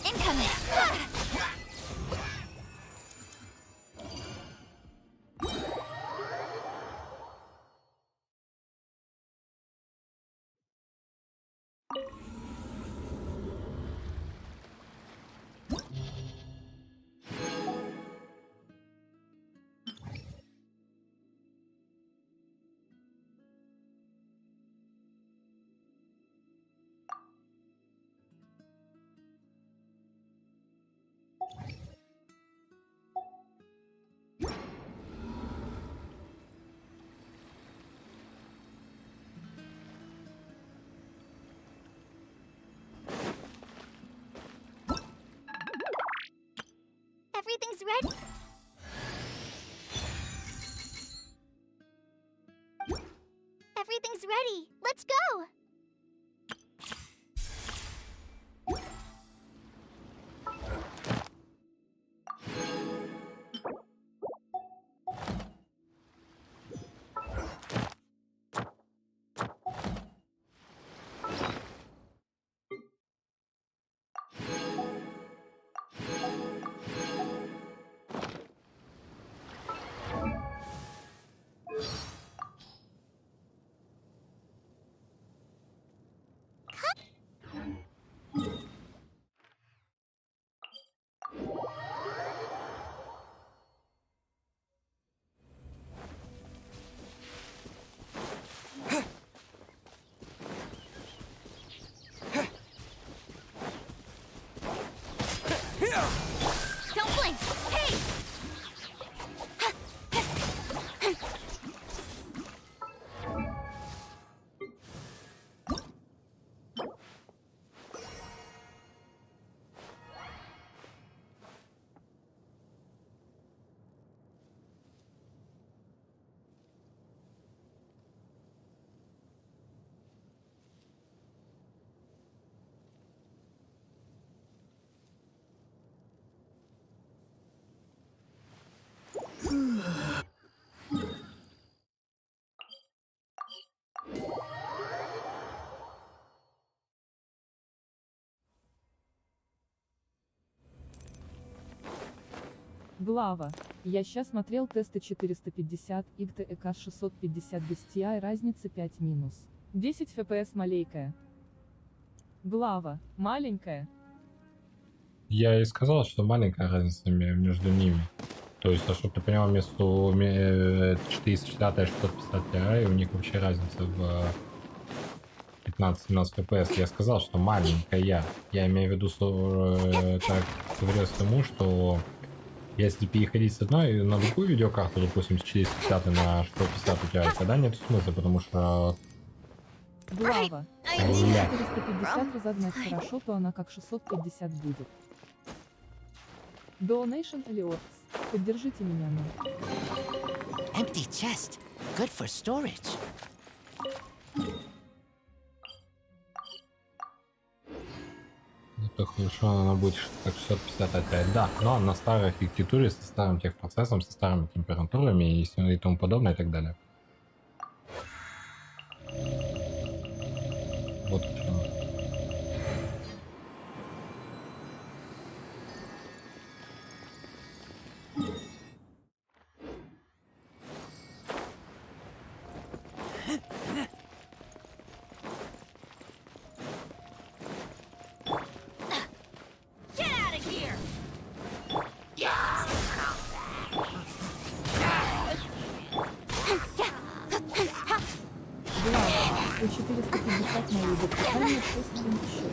Incoming! Everything's ready. Everything's ready. Let's go. Глава. Я сейчас смотрел тесты 450, ИГТ 650 без TI, разница 5 минус. 10 FPS маленькая. Глава. Маленькая. Я и сказал, что маленькая разница между ними. То есть, чтобы ты понял, между 460 и 650 Ti у них вообще разница в 15-17 FPS. Я сказал, что маленькая. Я имею в виду, что так говорилось тому, что если переходить с одной на другую видеокарту, допустим, с 450 на 650 Ti, тогда нет смысла, потому что... Глава. Если 450 разогнать хорошо, то она как 650 будет. Donation или Orcs. Поддержите меня, ну. Empty chest. Good for storage. Это хорошо, она будет как 650 опять. Да, но на старой архитектуре, со старым техпроцессом, со старыми температурами и тому подобное и так далее. Вот почему. У 450 моей документальной 6 минут еще.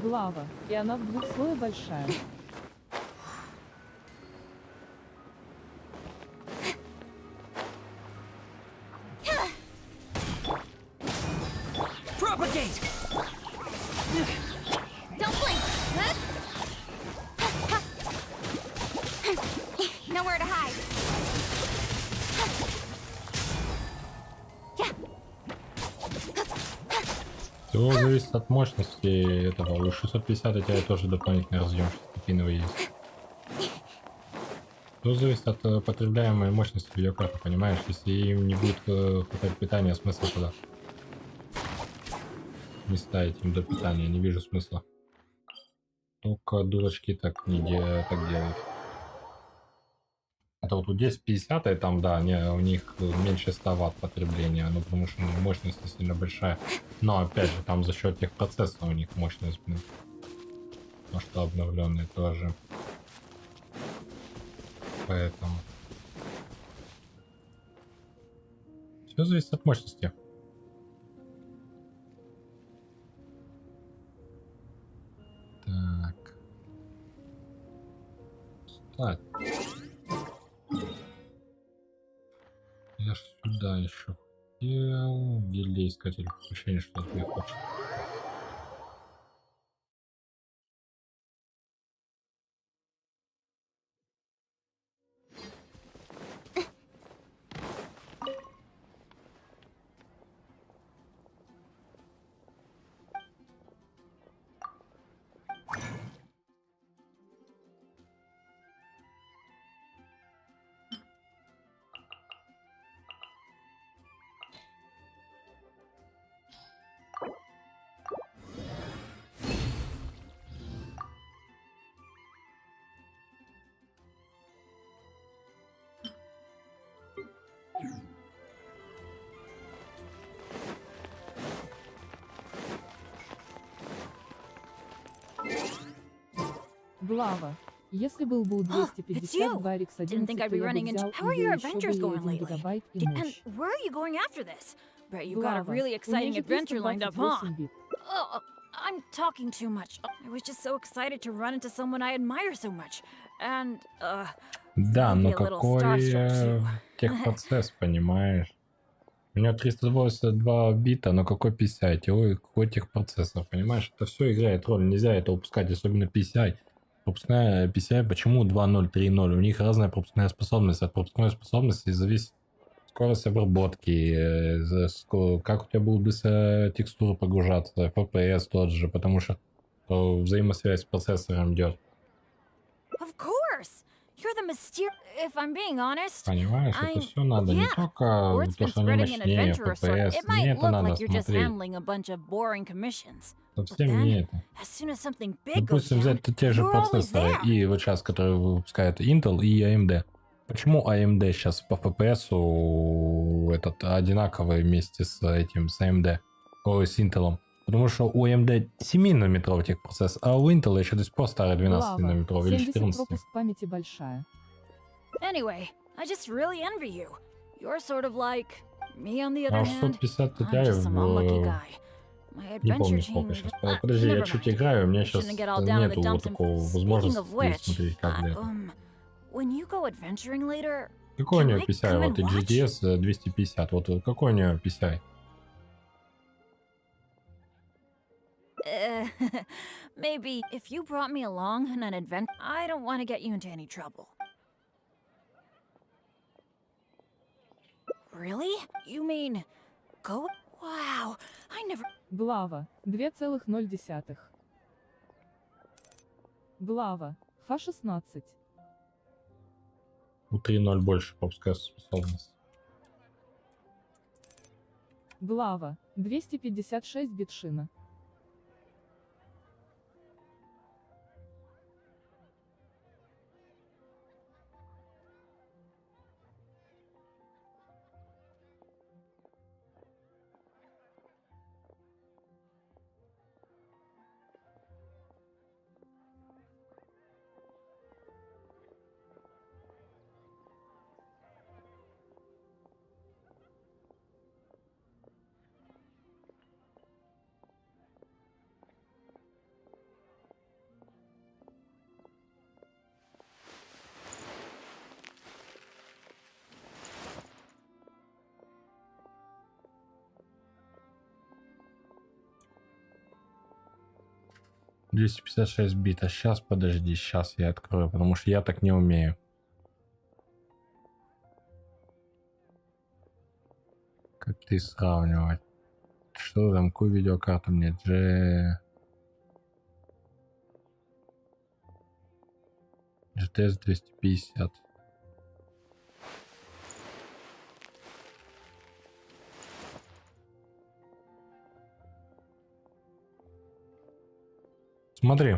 Глава, и она в 2 слоях большая. Propagate! Don't blink! Nowhere to hide. Все зависит от мощности этого. У 650 у тебя тоже дополнительный разъем 6-пиновый есть. Все зависит от потребляемой мощности видеокарты, понимаешь? Если им не будет хватать питания, смысла туда не ставить им до питания, не вижу смысла. Только дурачки так не так делают. Это вот у 1050 и там, да, у них меньше 100 ватт потребления, ну потому что мощность сильно большая. Но опять же, там за счет тех процессов у них мощность, блин, может обновленные тоже. Поэтому все зависит от мощности. Так. Встать. Я ж сюда еще хотел. Гильдия искатель. Ощущение, что от меня хочет. Глава. Если был бы у 252 RX 11, то я бы взял How are your еще бы adventures ей going 1 lately? гигабайт и And мощь. where are you going after this? Bet you've got a Глава. really У exciting нее же adventure lined up, huh? 328 бит. Oh, I'm talking too much. I was just so excited to run into someone I admire so much. And, Да, но be a little какой starstruck too. техпроцесс, понимаешь? У меня 382 бита, но какой PCI? Ой, какой техпроцессор, понимаешь? Это все играет роль, нельзя это упускать, особенно PCI. Пропускная PCI, почему 2.0, 3.0? У них разная пропускная способность. От пропускной способности зависит скорость обработки, как у тебя будут быстро текстуры прогружаться, FPS тот же, потому что взаимосвязь с процессором идет. Of course! You're the if I'm being honest, Понимаешь, это все надо не только words то, been что они spreading an мощнее, adventurer sort. FPS, It не might это look надо like you're just смотреть. handling a bunch of boring commissions. But Совсем не then, это. as soon as something big goes Допустим, down, взять те же you're always процессоры, there. и вот сейчас, которые выпускают Intel и AMD. Почему AMD сейчас по FPS этот одинаковый вместе с этим, с AMD, с Intel? Потому что у AMD 7-нанометровый техпроцесс, а у Intel еще до сих пор старый 12-нанометровый или 70 14. пропуск памяти большая. Anyway, I just really envy you. You're sort of like me on the other А hand. 650 I'm Ti just some unlucky guy. My не adventure помню team. сколько сейчас. Подожди, я Never чуть mind. играю, у меня I сейчас shouldn't get all down in the нету вот dumps. такого Speaking возможности of which, смотреть, как для этого. when you go adventuring later, Какой у can нее I PCI? come Вот и and watch? GTS 250. Вот какой у нее PCI? Maybe if you brought me along on an adventure, I don't want to get you into any trouble. Really? You mean go? Wow, I never. Глава 2,0. Глава Х-16. У 3.0 больше пропускная способность. Глава 256 бит шина. — 256 бит. А сейчас, подожди, сейчас я открою, потому что я так не умею. Как ты сравнивать? Что там, какую видеокарту мне? GTS 250. Смотри,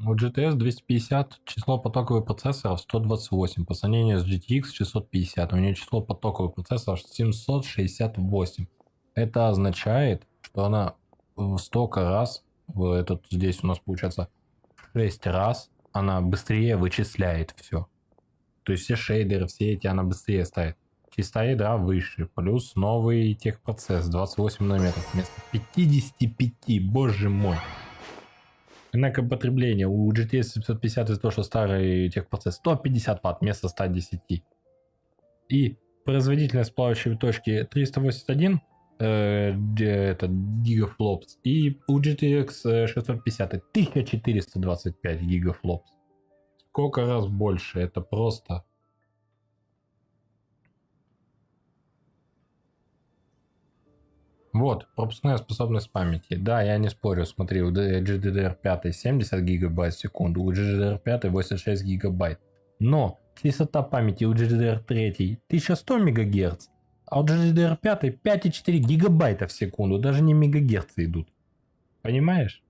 у GTS 250 число потоковых процессоров 128 по сравнению с GTX 650. У нее число потоковых процессоров 768. Это означает, что она в столько раз, здесь у нас получается 6 раз, она быстрее вычисляет все. То есть все шейдеры, все эти она быстрее ставит. Чистая ядра выше, плюс новый техпроцесс 28 нанометров вместо 55, боже мой. Энергопотребление у GTS 750 из-за того, что старый техпроцесс 150 Вт вместо 110. И производительность плавающей точки 381 гигафлопс. И у GTX 650 1425 гигафлопс. Сколько раз больше, это просто... Вот, пропускная способность памяти. Да, я не спорю, смотри, у GDDR5 70 гигабайт в секунду, у GDDR5 86 гигабайт. Но частота памяти у GDDR3 1100 МГц, а у GDDR5 5,4 гигабайта в секунду, даже не мегагерцы идут. Понимаешь?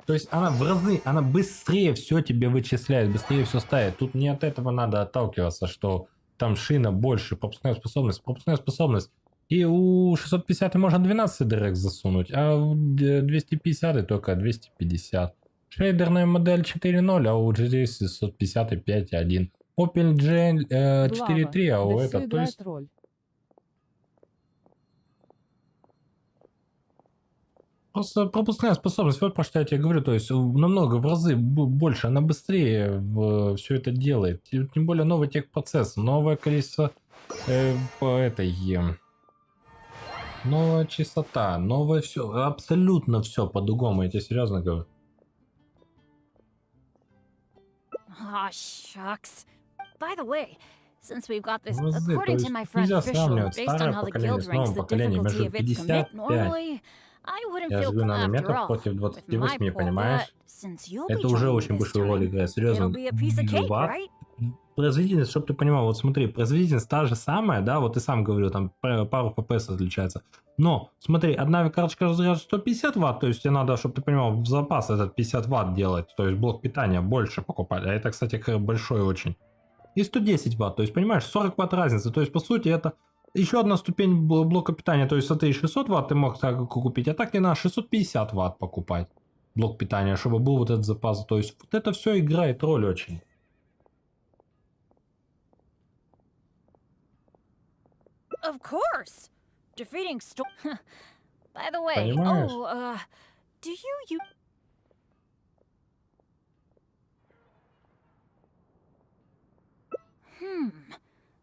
То есть она в разы, она быстрее все тебе вычисляет, быстрее все ставит. Тут не от этого надо отталкиваться, что там шина больше, пропускная способность. И у 650 можно 12 DRX засунуть, а у 250 только 250. Шейдерная модель 4.0, а у GTX 650 5.1. Opel Gen 4.3, а у этого, то есть... Просто пропускная способность, вот про что я тебе говорю, то есть намного в разы больше, она быстрее все это делает. Тем более новый техпроцесс, новое количество новая частота, новое все, абсолютно все по-другому, я тебе серьезно говорю. Ah, shucks. By the way, since we've got this, Разы, according то to my есть friend нельзя Fisher, сравнивать based on старое how the поколение guild с ranks новым the поколением, difficulty между of its commit 55. normally, I wouldn't Я feel же говорю, after нанометров all. против With my 28, poor понимаешь? butt, since you'll Это be уже joining очень this большую роль time, играет, it'll серьезно. be a piece of cake, Гигаватт, right? производительность, чтобы ты понимал, вот смотри, производительность та же самая, да, вот ты сам говорил, там пару FPS отличается. Но, смотри, одна карточка разряда 150 ватт, то есть тебе надо, чтобы ты понимал, в запас этот 50 ватт делать, то есть блок питания больше покупать, а это, кстати, большой очень. И 110 ватт, то есть, понимаешь, 40 ватт разница, то есть, по сути, это еще одна ступень блока питания, то есть, смотри, 600 ватт ты мог так купить, а так тебе надо 650 ватт покупать блок питания, чтобы был вот этот запас, то есть, вот это все играет роль очень. Of course! Defeating By the way, Понимаешь? do you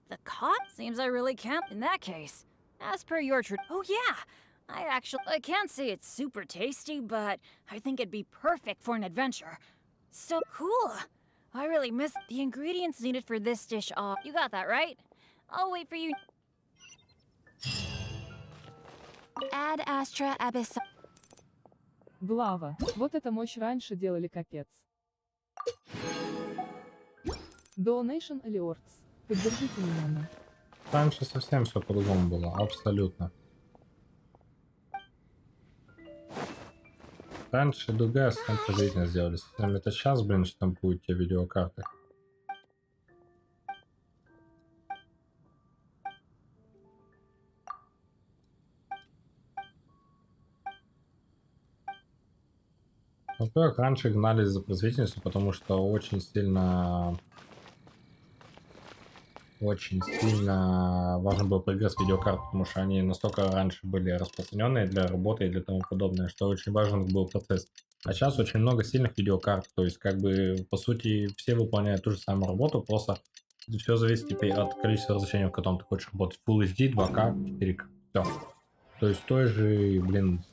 The cod? Seems I really can't in that case. As per your oh yeah! I can't say it's super tasty, but I think it'd be perfect for an adventure. So cool! I really miss the ingredients needed for this dish. You got that, right? I'll wait for you. Ad Astra Abyss. Глава. Вот это мощь раньше делали капец. Donation Alerts. Поддержите меня на. Раньше совсем все по-другому было, абсолютно. Раньше другая производительность сделали. Это сейчас, блин, штампуют те видеокарты. Во-первых, раньше гнались за производительностью, потому что очень сильно важно было прогресс видеокарт, потому что они настолько раньше были распространенные для работы и для тому подобное, что очень важен был процесс. А сейчас очень много сильных видеокарт, то есть как бы по сути все выполняют ту же самую работу, просто все зависит теперь от количества разрешений, в котором ты хочешь работать. Full HD, 2К, 4К, все. То есть той же, блин,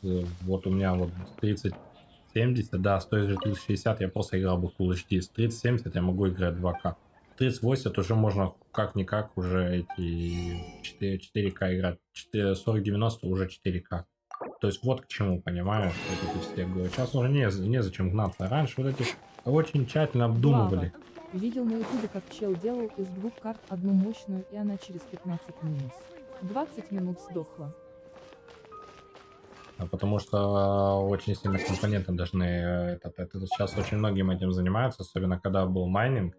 вот у меня вот 3070, да, с той же 3060 я просто играл бы Full HD, с 3070 я могу играть 2К. 3080 уже можно как-никак уже эти 4К играть, 4090 уже 4К. То есть вот к чему, понимаешь, вот эти все говорят. Сейчас уже незачем гнаться. Раньше вот эти очень тщательно обдумывали. Видел на ютубе, как чел делал из двух карт одну мощную, и она через 15 минут. 20 минут сдохла. Потому что очень сильно компоненты должны... Это сейчас очень многим этим занимаются, особенно когда был майнинг.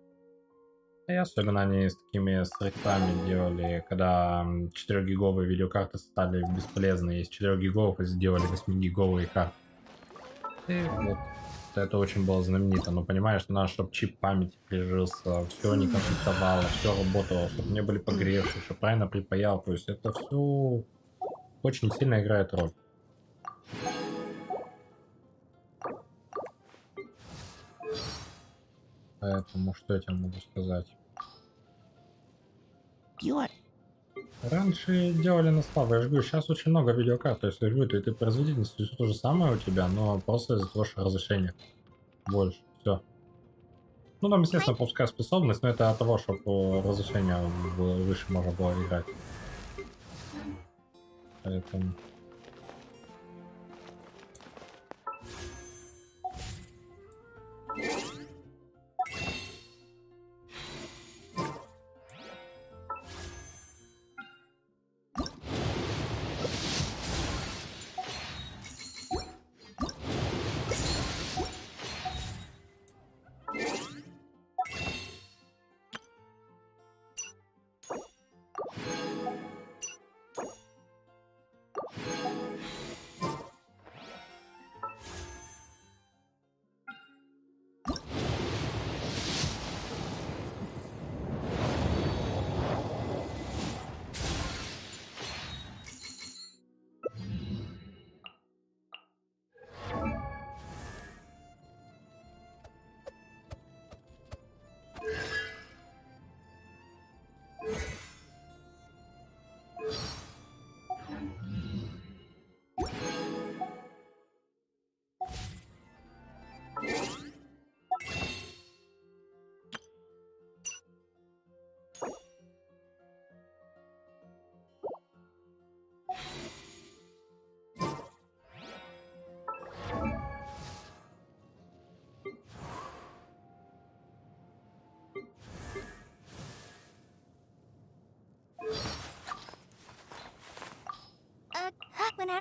И особенно они с такими средствами делали, когда 4-гиговые видеокарты стали бесполезны. Из 4 гигов сделали 8-гиговые карты. И вот это очень было знаменито. Но понимаешь, надо, чтобы чип памяти прижился, все не конфликтовало, все работало, чтобы не были погрешки, чтобы правильно припаял. То есть это все очень сильно играет роль. Поэтому что я тебе могу сказать? Раньше делали на славу, я же говорю, сейчас очень много видеокарт, то есть я говорю, ты производительность все то же самое у тебя, но просто из-за того, что разрешение больше, все. Ну там, естественно, пускай способность, но это от того, чтобы разрешение выше можно было играть. Поэтому...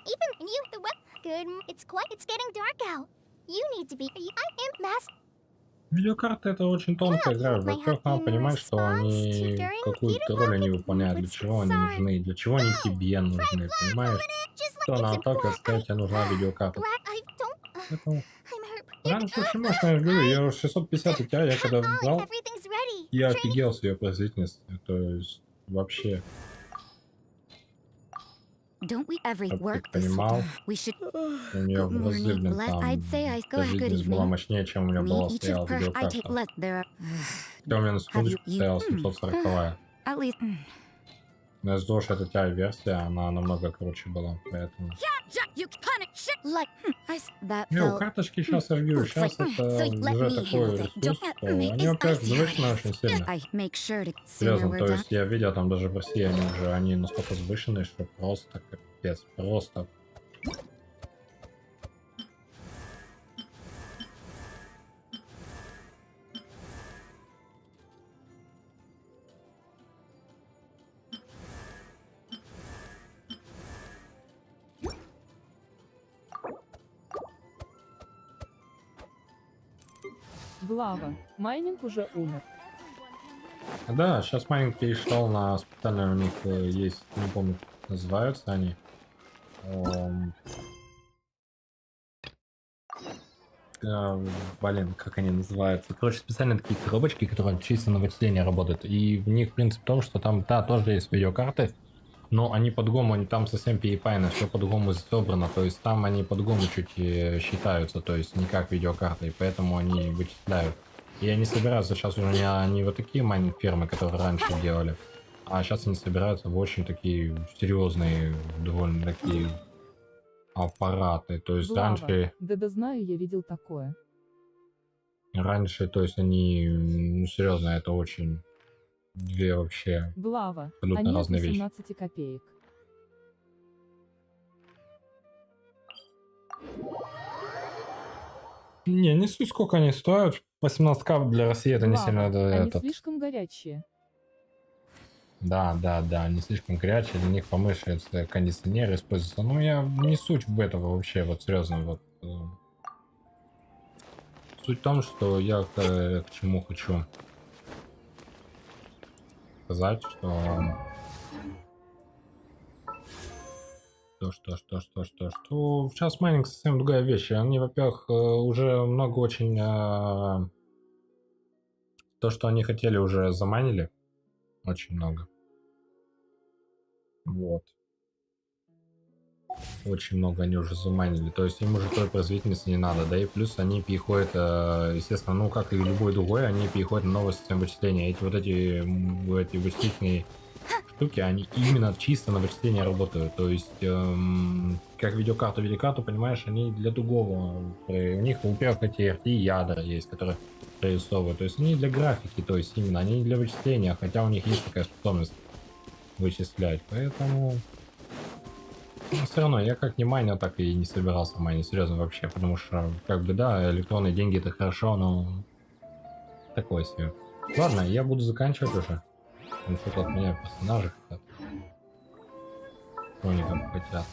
Even you, the web. Good. It's getting dark out. You need to be. I am master. Видеокарты это очень тонкая игра. Во-первых, надо понимать, что они какую-то роль они выполняют, для чего они нужны, для чего они тебе нужны, понимаешь? Что надо только сказать, тебе нужна видеокарта. Поэтому... Раньше очень мощно, я говорю, я 650 Ti, я когда брал, я офигел с ее производительностью, то есть вообще. Don't we every work this понимал, we should у нее в разы, блин, там, производительность была мощнее, чем у меня была стояла видеокарта. Хотя у меня на секундочку стояла 740-я. Но из-за того, что это TI-версия, она намного круче была, поэтому... Не, у карточки сейчас, я говорю, сейчас это уже такой ресурс, что они, во-первых, завышены очень сильно. Серьезно, то есть я видел, там даже в России они настолько завышены, что просто капец, просто... Глава. Майнинг уже умер. Да, сейчас майнинг перешел на специальные, у них есть, не помню, как называются они. Блин, как они называются? Короче, специальные такие коробочки, которые чисто на вычисление работают. И в них принцип в том, что там, да, тоже есть видеокарты, но они по-другому, они там совсем перепаяны, все по-другому собрано, то есть там они по-другому чуть считаются, то есть не как видеокарты, и поэтому они вычисляют. И они собираются сейчас уже не вот такие майнинг фирмы, которые раньше делали, а сейчас они собираются в очень такие серьезные, довольно такие аппараты, то есть раньше... Да знаю, я видел такое. Раньше, то есть они, ну серьезно, это очень... Две вообще Глава. абсолютно Они разные от вещи. 18 копеек. Не суть, сколько они стоят. 18к для России это не сильно... Они слишком горячие. Да, не слишком горячие, для них помышляется кондиционер используется. Ну, я не суть в этом вообще, вот серьезно, вот. Суть в том, что я к чему хочу сказать, что сейчас майнинг совсем другая вещь. Они, во-первых, уже много очень то, что они хотели, уже замайнили. Очень много. Вот. Очень много они уже заманили. То есть им уже той производительности не надо. Да и плюс они переходят, естественно, ну как и любой другой, они переходят на новую систему вычисления. Эти вычислительные штуки, они именно чисто на вычисление работают. То есть, как видеокарту, понимаешь, они для другого. У них, во-первых, эти RT ядра есть, которые прорисовывают. То есть они для графики, то есть именно они не для вычисления, хотя у них есть такая способность вычислять. Поэтому... Но все равно, я как не майнил, так и не собирался майнить, серьезно вообще, потому что, как бы, да, электронные деньги это хорошо, но такое себе. Ладно, я буду заканчивать уже. Там что-то от меня персонажи хотят. Что они там хотят?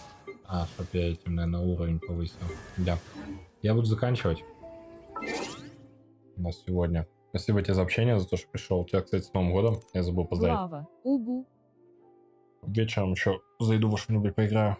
А, чтоб я этим, наверное, уровень повысил. Да. Я буду заканчивать. На сегодня. Спасибо тебе за общение, за то, что пришел. Тебя, кстати, с Новым годом. Я забыл поздравить. Глава. Угу. Вечером еще зайду во что-нибудь поиграю.